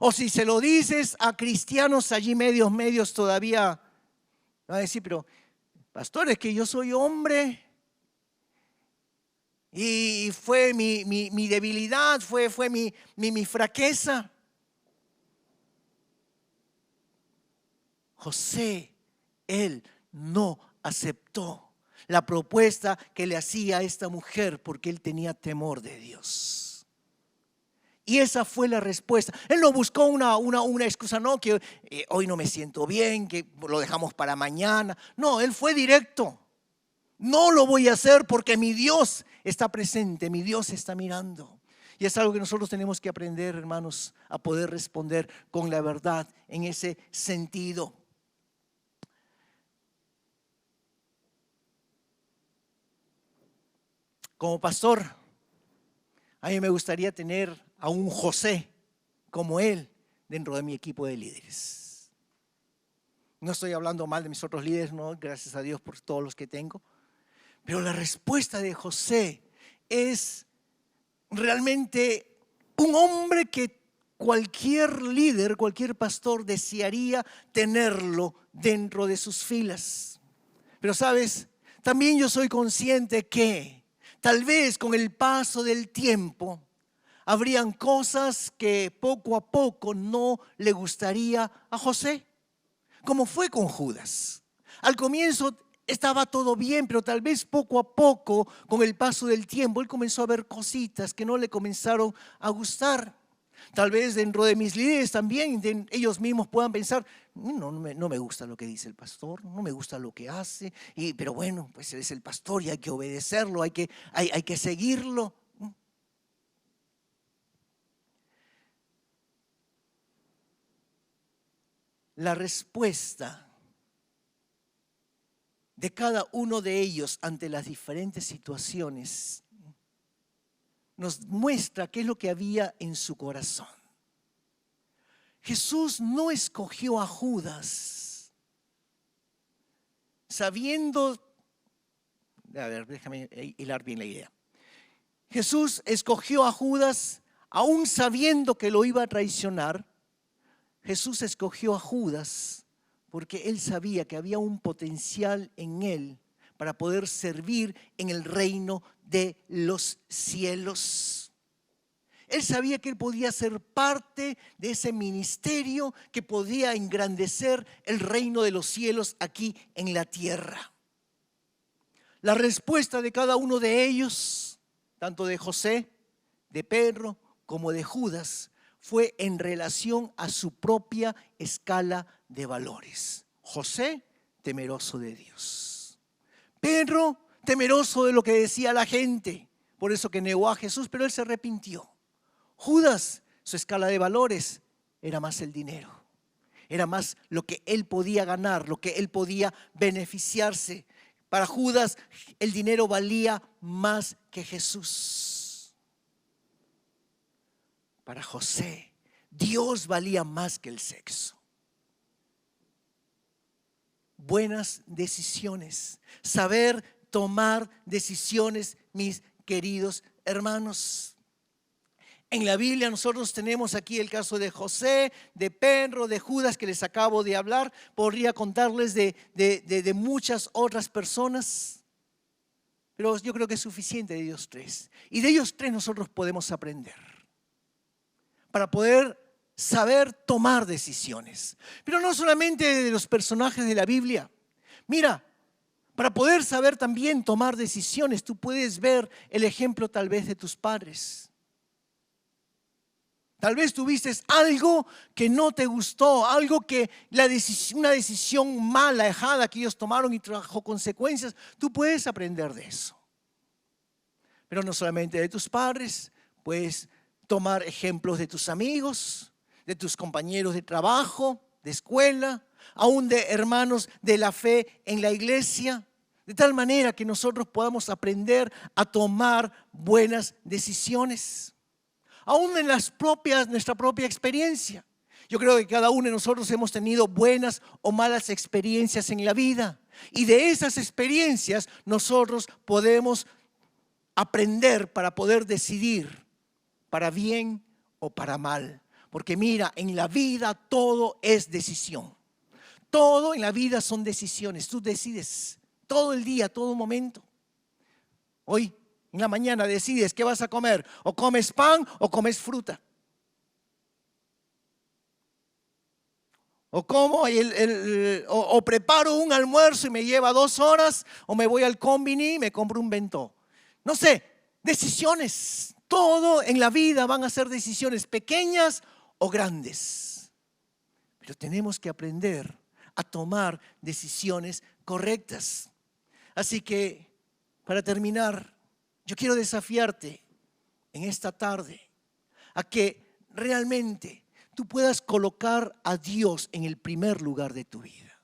O si se lo dices a cristianos allí medios todavía, van a decir, pero pastor, es que yo soy hombre y fue mi debilidad, fue mi fraqueza. José, él no aceptó la propuesta que le hacía a esta mujer porque él tenía temor de Dios. Y esa fue la respuesta. Él no buscó una excusa, no, que hoy no me siento bien, que lo dejamos para mañana. No, él fue directo. No lo voy a hacer porque mi Dios está presente, mi Dios está mirando. Y es algo que nosotros tenemos que aprender, hermanos, a poder responder con la verdad en ese sentido. Como pastor, a mí me gustaría tener a un José como él dentro de mi equipo de líderes. No estoy hablando mal de mis otros líderes, no, gracias a Dios por todos los que tengo. Pero la respuesta de José es realmente un hombre que cualquier líder, cualquier pastor desearía tenerlo dentro de sus filas. Pero sabes, también yo soy consciente que tal vez con el paso del tiempo habrían cosas que poco a poco no le gustaría a José, como fue con Judas. Al comienzo estaba todo bien, pero tal vez poco a poco, con el paso del tiempo, él comenzó a ver cositas que no le comenzaron a gustar. Tal vez dentro de mis líderes también ellos mismos puedan pensar, no me gusta lo que dice el pastor, no me gusta lo que hace, pero bueno, pues él es el pastor y hay que obedecerlo, hay que seguirlo. La respuesta de cada uno de ellos ante las diferentes situaciones nos muestra qué es lo que había en su corazón. Jesús no escogió a Judas sabiendo, a ver, déjame hilar bien la idea. Jesús escogió a Judas aún sabiendo que lo iba a traicionar. Jesús escogió a Judas porque él sabía que había un potencial en él para poder servir en el reino de los cielos. Él sabía que él podía ser parte de ese ministerio que podía engrandecer el reino de los cielos aquí en la tierra. La respuesta de cada uno de ellos, tanto de José, de Pedro, como de Judas, fue en relación a su propia escala de valores. José, temeroso de Dios. Pedro, temeroso de lo que decía la gente, por eso que negó a Jesús, pero él se arrepintió. Judas, su escala de valores era más el dinero, era más lo que él podía ganar, lo que él podía beneficiarse. Para Judas el dinero valía más que Jesús. Para José, Dios valía más que el sexo. Buenas decisiones, saber tomar decisiones, mis queridos hermanos. En la Biblia nosotros tenemos aquí el caso de José, de Pedro, de Judas que les acabo de hablar. Podría contarles de muchas otras personas, pero yo creo que es suficiente de ellos tres. Y de ellos tres nosotros podemos aprender para poder saber tomar decisiones. Pero no solamente de los personajes de la Biblia. Mira, para poder saber también tomar decisiones, tú puedes ver el ejemplo tal vez de tus padres. Tal vez tuviste algo que no te gustó, algo que una decisión mala, errada que ellos tomaron y trajo consecuencias. Tú puedes aprender de eso. Pero no solamente de tus padres, puedes tomar ejemplos de tus amigos, de tus compañeros de trabajo, de escuela, aún de hermanos de la fe en la iglesia. De tal manera que nosotros podamos aprender a tomar buenas decisiones. Aún en nuestra propia experiencia. Yo creo que cada uno de nosotros hemos tenido buenas o malas experiencias en la vida. Y de esas experiencias nosotros podemos aprender para poder decidir para bien o para mal. Porque mira, en la vida todo es decisión. Todo en la vida son decisiones. Tú decides todo el día, todo momento. Hoy en la mañana decides qué vas a comer, o comes pan o comes fruta. O como o preparo un almuerzo y me lleva 2 horas, o me voy al combini y me compro un bento. No sé, decisiones. Todo en la vida van a ser decisiones pequeñas o grandes. Pero tenemos que aprender a tomar decisiones correctas. Así que, para terminar, yo quiero desafiarte en esta tarde a que realmente tú puedas colocar a Dios en el primer lugar de tu vida.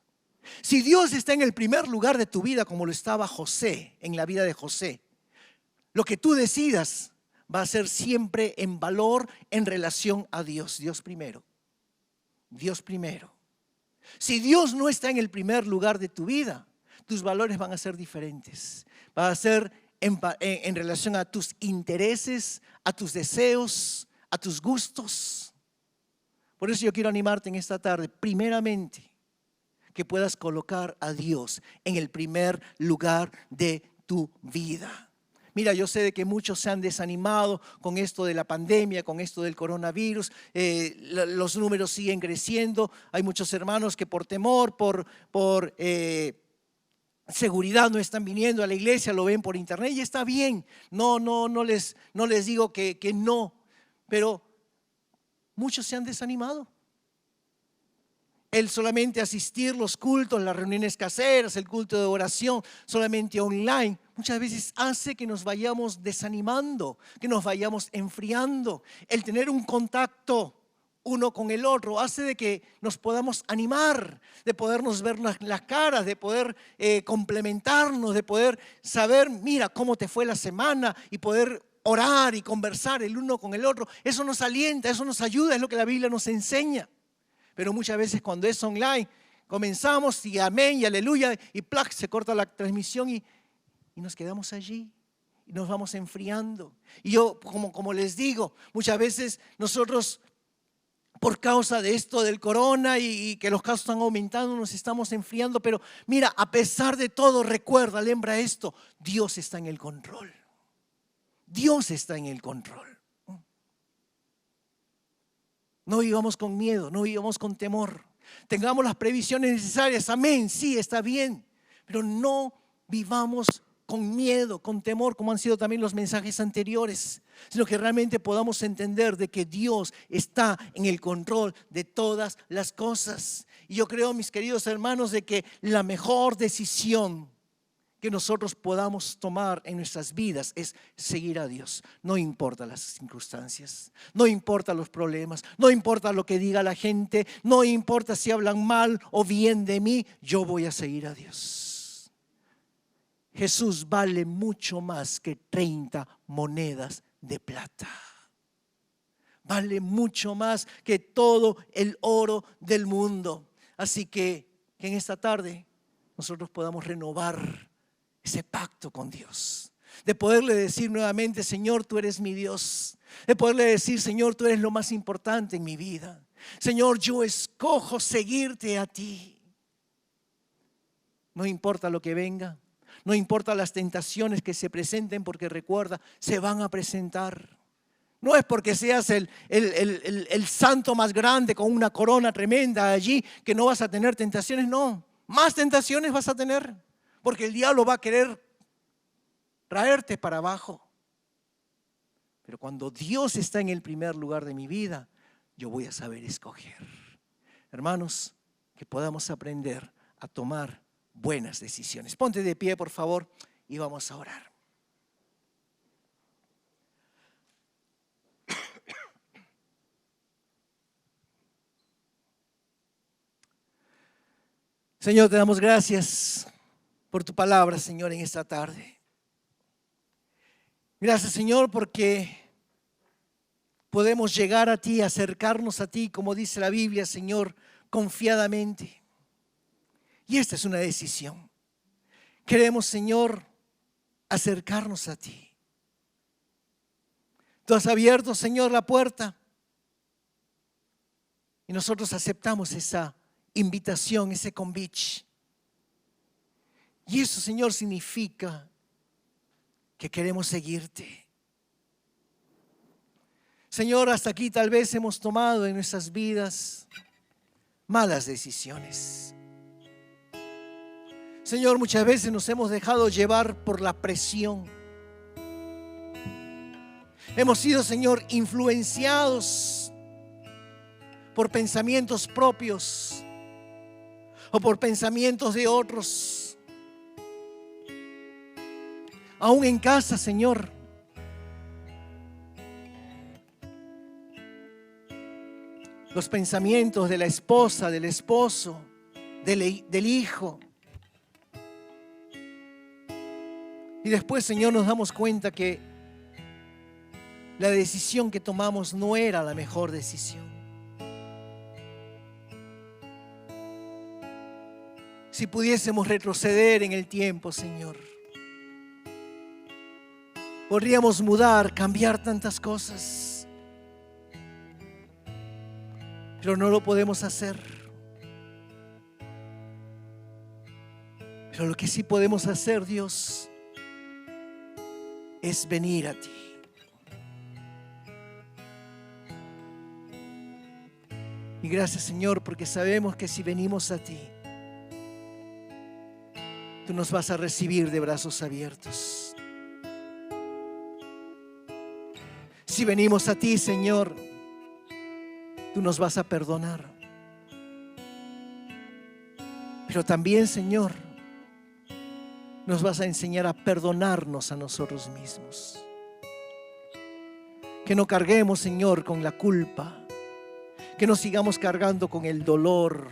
Si Dios está en el primer lugar de tu vida, como lo estaba José, en la vida de José, lo que tú decidas va a ser siempre en valor en relación a Dios. Dios primero. Dios primero. Si Dios no está en el primer lugar de tu vida, tus valores van a ser diferentes. Va a ser en relación a tus intereses, a tus deseos, a tus gustos. Por eso yo quiero animarte en esta tarde, primeramente, que puedas colocar a Dios en el primer lugar de tu vida. Mira, yo sé de que muchos se han desanimado con esto de la pandemia, con esto del coronavirus. Los números siguen creciendo. Hay muchos hermanos que por temor, por seguridad no están viniendo a la iglesia, lo ven por internet y está bien. No les digo que no, pero muchos se han desanimado. El solamente asistir los cultos, las reuniones caseras, el culto de oración solamente online, muchas veces hace que nos vayamos desanimando, que nos vayamos enfriando. El tener un contacto uno con el otro hace de que nos podamos animar, de podernos ver las caras, de poder complementarnos, de poder saber, mira, cómo te fue la semana y poder orar y conversar el uno con el otro. Eso nos alienta, eso nos ayuda, es lo que la Biblia nos enseña. Pero muchas veces cuando es online, comenzamos y amén y aleluya y ¡plac! Se corta la transmisión y nos quedamos allí y nos vamos enfriando. Y yo, como les digo, muchas veces nosotros por causa de esto del corona y que los casos están aumentando, nos estamos enfriando. Pero mira, a pesar de todo, recuerda, lembra esto, Dios está en el control. Dios está en el control. No vivamos con miedo, no vivamos con temor. Tengamos las previsiones necesarias, amén, sí, está bien. Pero no vivamos con miedo, con temor, como han sido también los mensajes anteriores, sino que realmente podamos entender de que Dios está en el control de todas las cosas. Y yo creo, mis queridos hermanos, de que la mejor decisión que nosotros podamos tomar en nuestras vidas es seguir a Dios. No importa las circunstancias, no importa los problemas, no importa lo que diga la gente, no importa si hablan mal o bien de mí, yo voy a seguir a Dios. Jesús vale mucho más que 30 monedas de plata. Vale mucho más que todo el oro del mundo. Así que en esta tarde nosotros podamos renovar ese pacto con Dios, de poderle decir nuevamente, Señor, tú eres mi Dios, de poderle decir, Señor, tú eres lo más importante en mi vida. Señor, yo escojo seguirte a ti. No importa lo que venga, no importa las tentaciones que se presenten, porque recuerda, se van a presentar. No es porque seas el santo más grande con una corona tremenda allí que no vas a tener tentaciones, no, más tentaciones vas a tener. Porque el diablo va a querer traerte para abajo. Pero cuando Dios está en el primer lugar de mi vida, yo voy a saber escoger. Hermanos, que podamos aprender a tomar buenas decisiones. Ponte de pie, por favor, y vamos a orar. Señor, te damos gracias por tu palabra, Señor, en esta tarde. Gracias, Señor, porque podemos llegar a ti, acercarnos a ti, como dice la Biblia, Señor, confiadamente. Y esta es una decisión. Queremos, Señor, acercarnos a ti. Tú has abierto, Señor, la puerta y nosotros aceptamos esa invitación, ese convite. Y eso, Señor, significa que queremos seguirte. Señor, hasta aquí tal vez hemos tomado en nuestras vidas malas decisiones. Señor, muchas veces nos hemos dejado llevar por la presión. Hemos sido, Señor, influenciados por pensamientos propios o por pensamientos de otros. Aún en casa, Señor, los pensamientos de la esposa, del esposo, del hijo. Y después, Señor, nos damos cuenta que la decisión que tomamos no era la mejor decisión. Si pudiésemos retroceder en el tiempo, Señor, Podríamos mudar, cambiar tantas cosas, pero no lo podemos hacer. Pero lo que sí podemos hacer, Dios, es venir a ti. Y gracias, Señor, porque sabemos que si venimos a ti, tú nos vas a recibir de brazos abiertos. Si venimos a ti, Señor, tú nos vas a perdonar. Pero también, Señor, nos vas a enseñar a perdonarnos a nosotros mismos. Que no carguemos, Señor, con la culpa. Que no sigamos cargando con el dolor.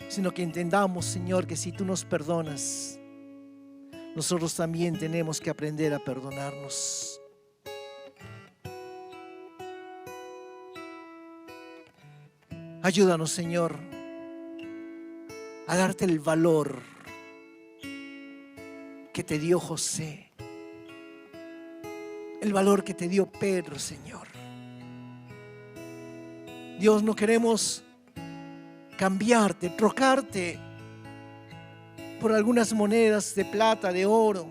Sino que entendamos, Señor, que si tú nos perdonas, nosotros también tenemos que aprender a perdonarnos. Ayúdanos, Señor, a darte el valor que te dio José, el valor que te dio Pedro, Señor. Dios, no queremos cambiarte, trocarte por algunas monedas de plata, de oro.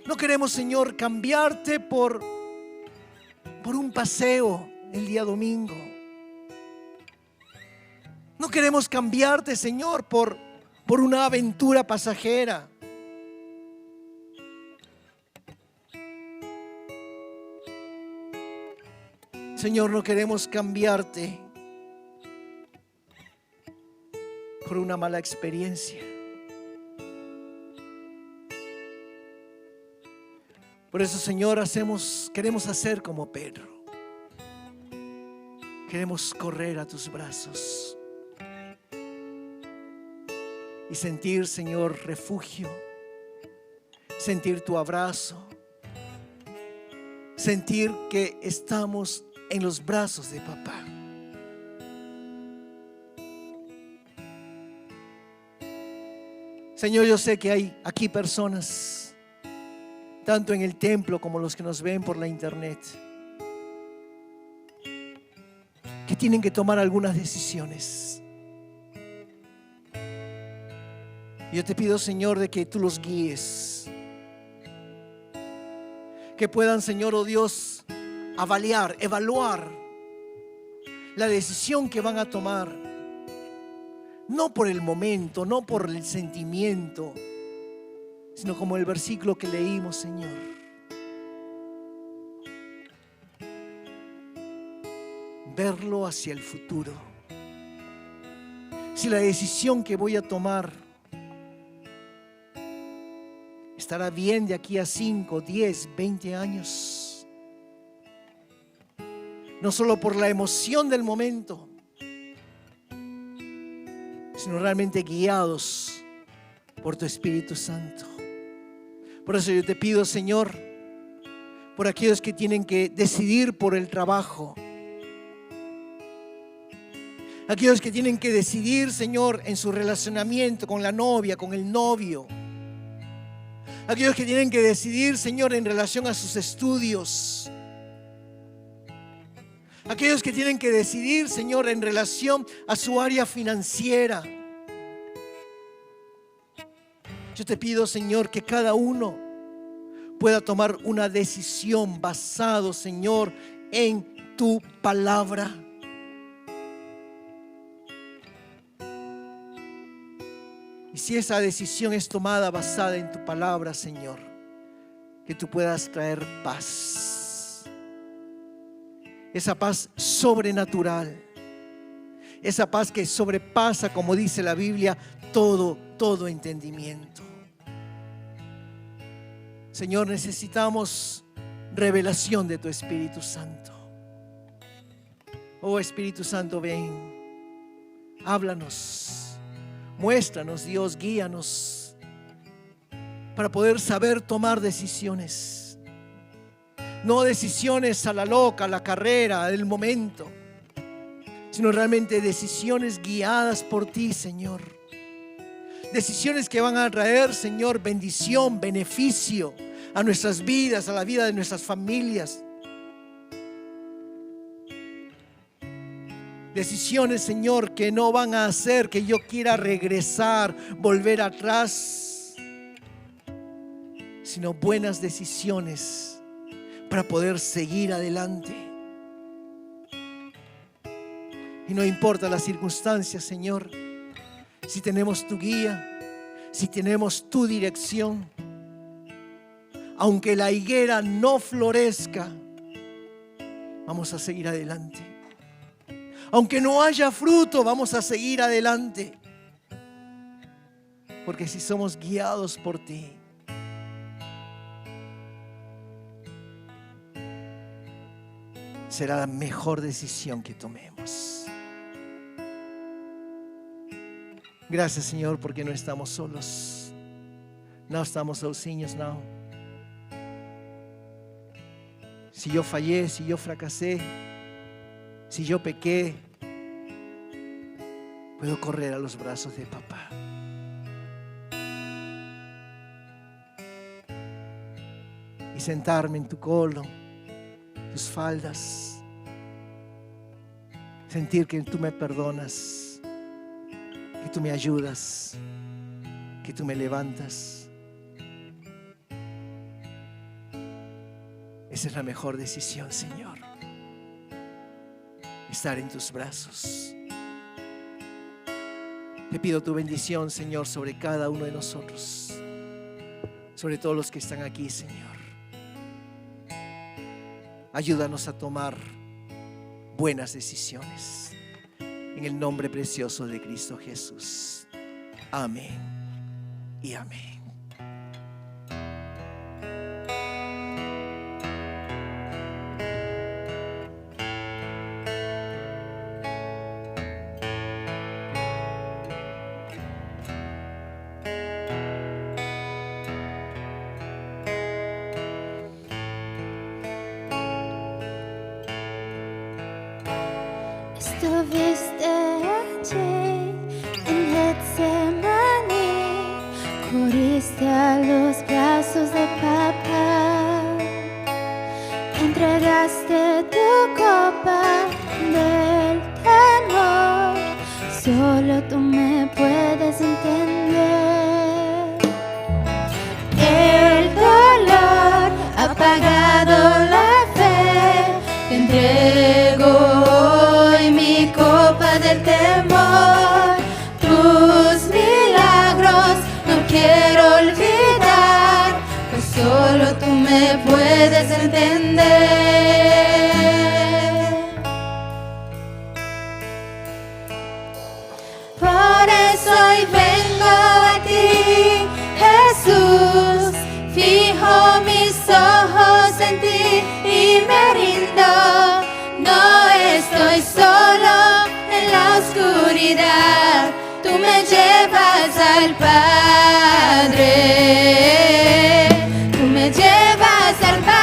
No queremos, Señor, cambiarte por un paseo el día domingo. No queremos cambiarte, Señor, por una aventura pasajera. Señor, no queremos cambiarte por una mala experiencia. Por eso, Señor, queremos hacer como Pedro. Queremos correr a tus brazos y sentir, Señor, refugio, sentir tu abrazo, sentir que estamos en los brazos de papá. Señor, yo sé que hay aquí personas, tanto en el templo como los que nos ven por la internet, que tienen que tomar algunas decisiones. Yo te pido, Señor, de que tú los guíes, que puedan, Señor, oh Dios, evaluar la decisión que van a tomar, no por el momento, no por el sentimiento, sino como el versículo que leímos, Señor. Verlo hacia el futuro. Si la decisión que voy a tomar estará bien de aquí a 5, 10, 20 años. No solo por la emoción del momento, sino realmente guiados por tu Espíritu Santo. Por eso yo te pido, Señor, por aquellos que tienen que decidir por el trabajo, aquellos que tienen que decidir, Señor, en su relacionamiento con la novia, con el novio, aquellos que tienen que decidir, Señor, en relación a sus estudios, aquellos que tienen que decidir, Señor, en relación a su área financiera. Yo te pido, Señor, que cada uno pueda tomar una decisión basado, Señor, en tu palabra. Y si esa decisión es tomada basada en tu palabra, Señor, que tú puedas traer paz. Esa paz sobrenatural. Esa paz que sobrepasa, como dice la Biblia, todo entendimiento. Señor, necesitamos revelación de tu Espíritu Santo. Oh Espíritu Santo, ven, háblanos. Muéstranos, Dios, guíanos para poder saber tomar decisiones. No decisiones a la loca, a la carrera, del momento, sino realmente decisiones guiadas por ti, Señor. Decisiones que van a traer, Señor, bendición, beneficio a nuestras vidas, a la vida de nuestras familias. Decisiones, Señor, que no van a hacer que yo quiera regresar, volver atrás, sino buenas decisiones para poder seguir adelante. Y no importa las circunstancias, Señor, si tenemos tu guía, si tenemos tu dirección, aunque la higuera no florezca, vamos a seguir adelante. Aunque no haya fruto, vamos a seguir adelante. Porque si somos guiados por ti, será la mejor decisión que tomemos. Gracias, Señor, porque no estamos solos. No estamos sozinhos, no. Si yo fallé, si yo fracasé, si yo pequé, puedo correr a los brazos de papá. Y sentarme en tu colo, tus faldas, sentir que tú me perdonas, que tú me ayudas, que tú me levantas. Esa es la mejor decisión, Señor. Estar en tus brazos. Te pido tu bendición, Señor, sobre cada uno de nosotros, sobre todos los que están aquí, Señor. Ayúdanos a tomar buenas decisiones en el nombre precioso de Cristo Jesús. Amén y amén. Estuviste allí en Getsemaní, corriste a los brazos de papá, entregaste tu copa del temor, solo tú me puedes entender. El dolor ha apagado la fe, te entrego mi copa del temor, tus milagros no quiero olvidar, pues solo tú me puedes entender. Por eso hoy vengo a ti, Jesús, fijo mis ojos en ti y me rindo. No estoy solo en la oscuridad, tú me llevas al Padre, tú me llevas al Padre.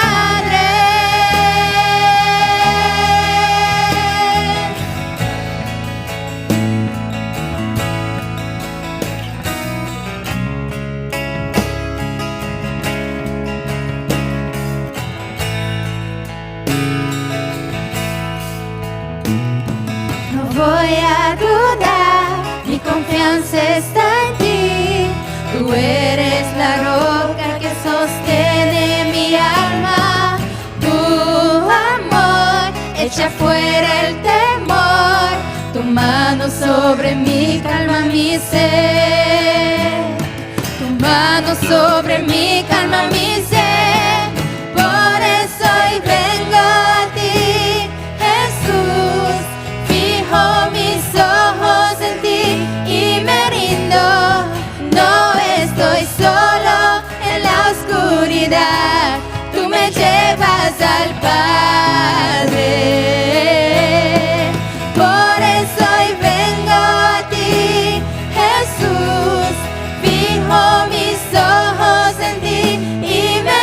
Voy a dudar, mi confianza está en ti. Tú eres la roca que sostiene mi alma. Tu amor echa fuera el temor. Tu mano sobre mí calma mi ser. Tu mano sobre mí calma mi ser. Por eso hoy vengo a ti, Jesús. Fijo mis ojos en ti y me rindo. No estoy solo en la oscuridad, tú me llevas al Padre. Por eso hoy vengo a ti, Jesús. Fijo mis ojos en ti y me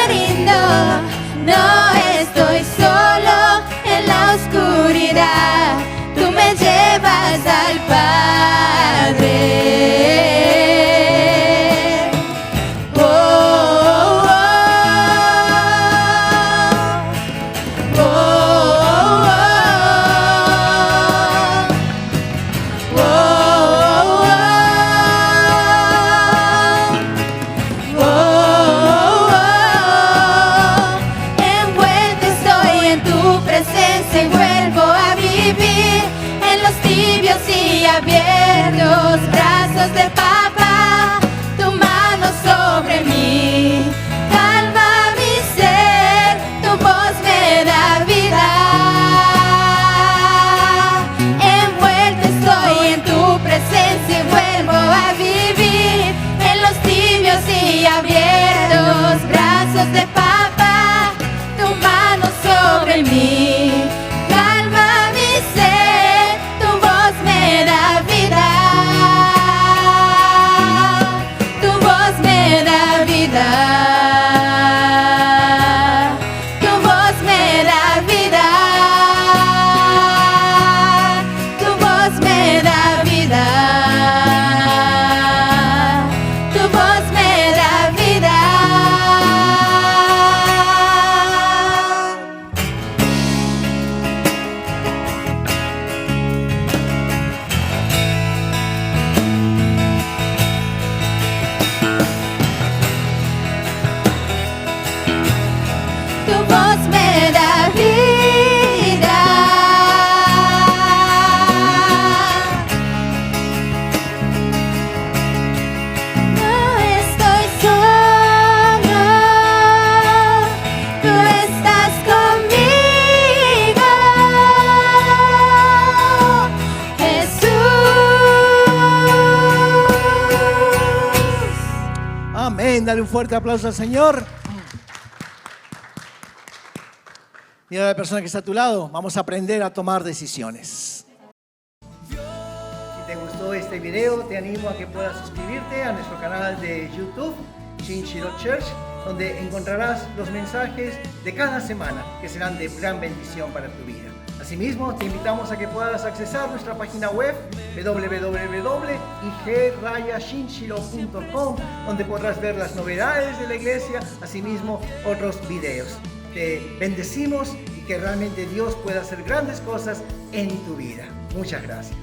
brazos de papá, tu mano sobre mí, calma mi sed, tu voz me da vida, tu voz me da vida, tu voz me da vida, tu voz me da vida. Tu voz me da vida. Tu voz me da vida. No estoy solo, tú estás conmigo, Jesús. Amén. Dale un fuerte aplauso al Señor. Mira a la persona que está a tu lado. Vamos a aprender a tomar decisiones. Si te gustó este video, te animo a que puedas suscribirte a nuestro canal de YouTube, Shinshiro Church, donde encontrarás los mensajes de cada semana que serán de gran bendición para tu vida. Asimismo, te invitamos a que puedas accesar nuestra página web www.ig-shinshiro.com, donde podrás ver las novedades de la iglesia, asimismo otros videos. Te bendecimos y que realmente Dios pueda hacer grandes cosas en tu vida. Muchas gracias.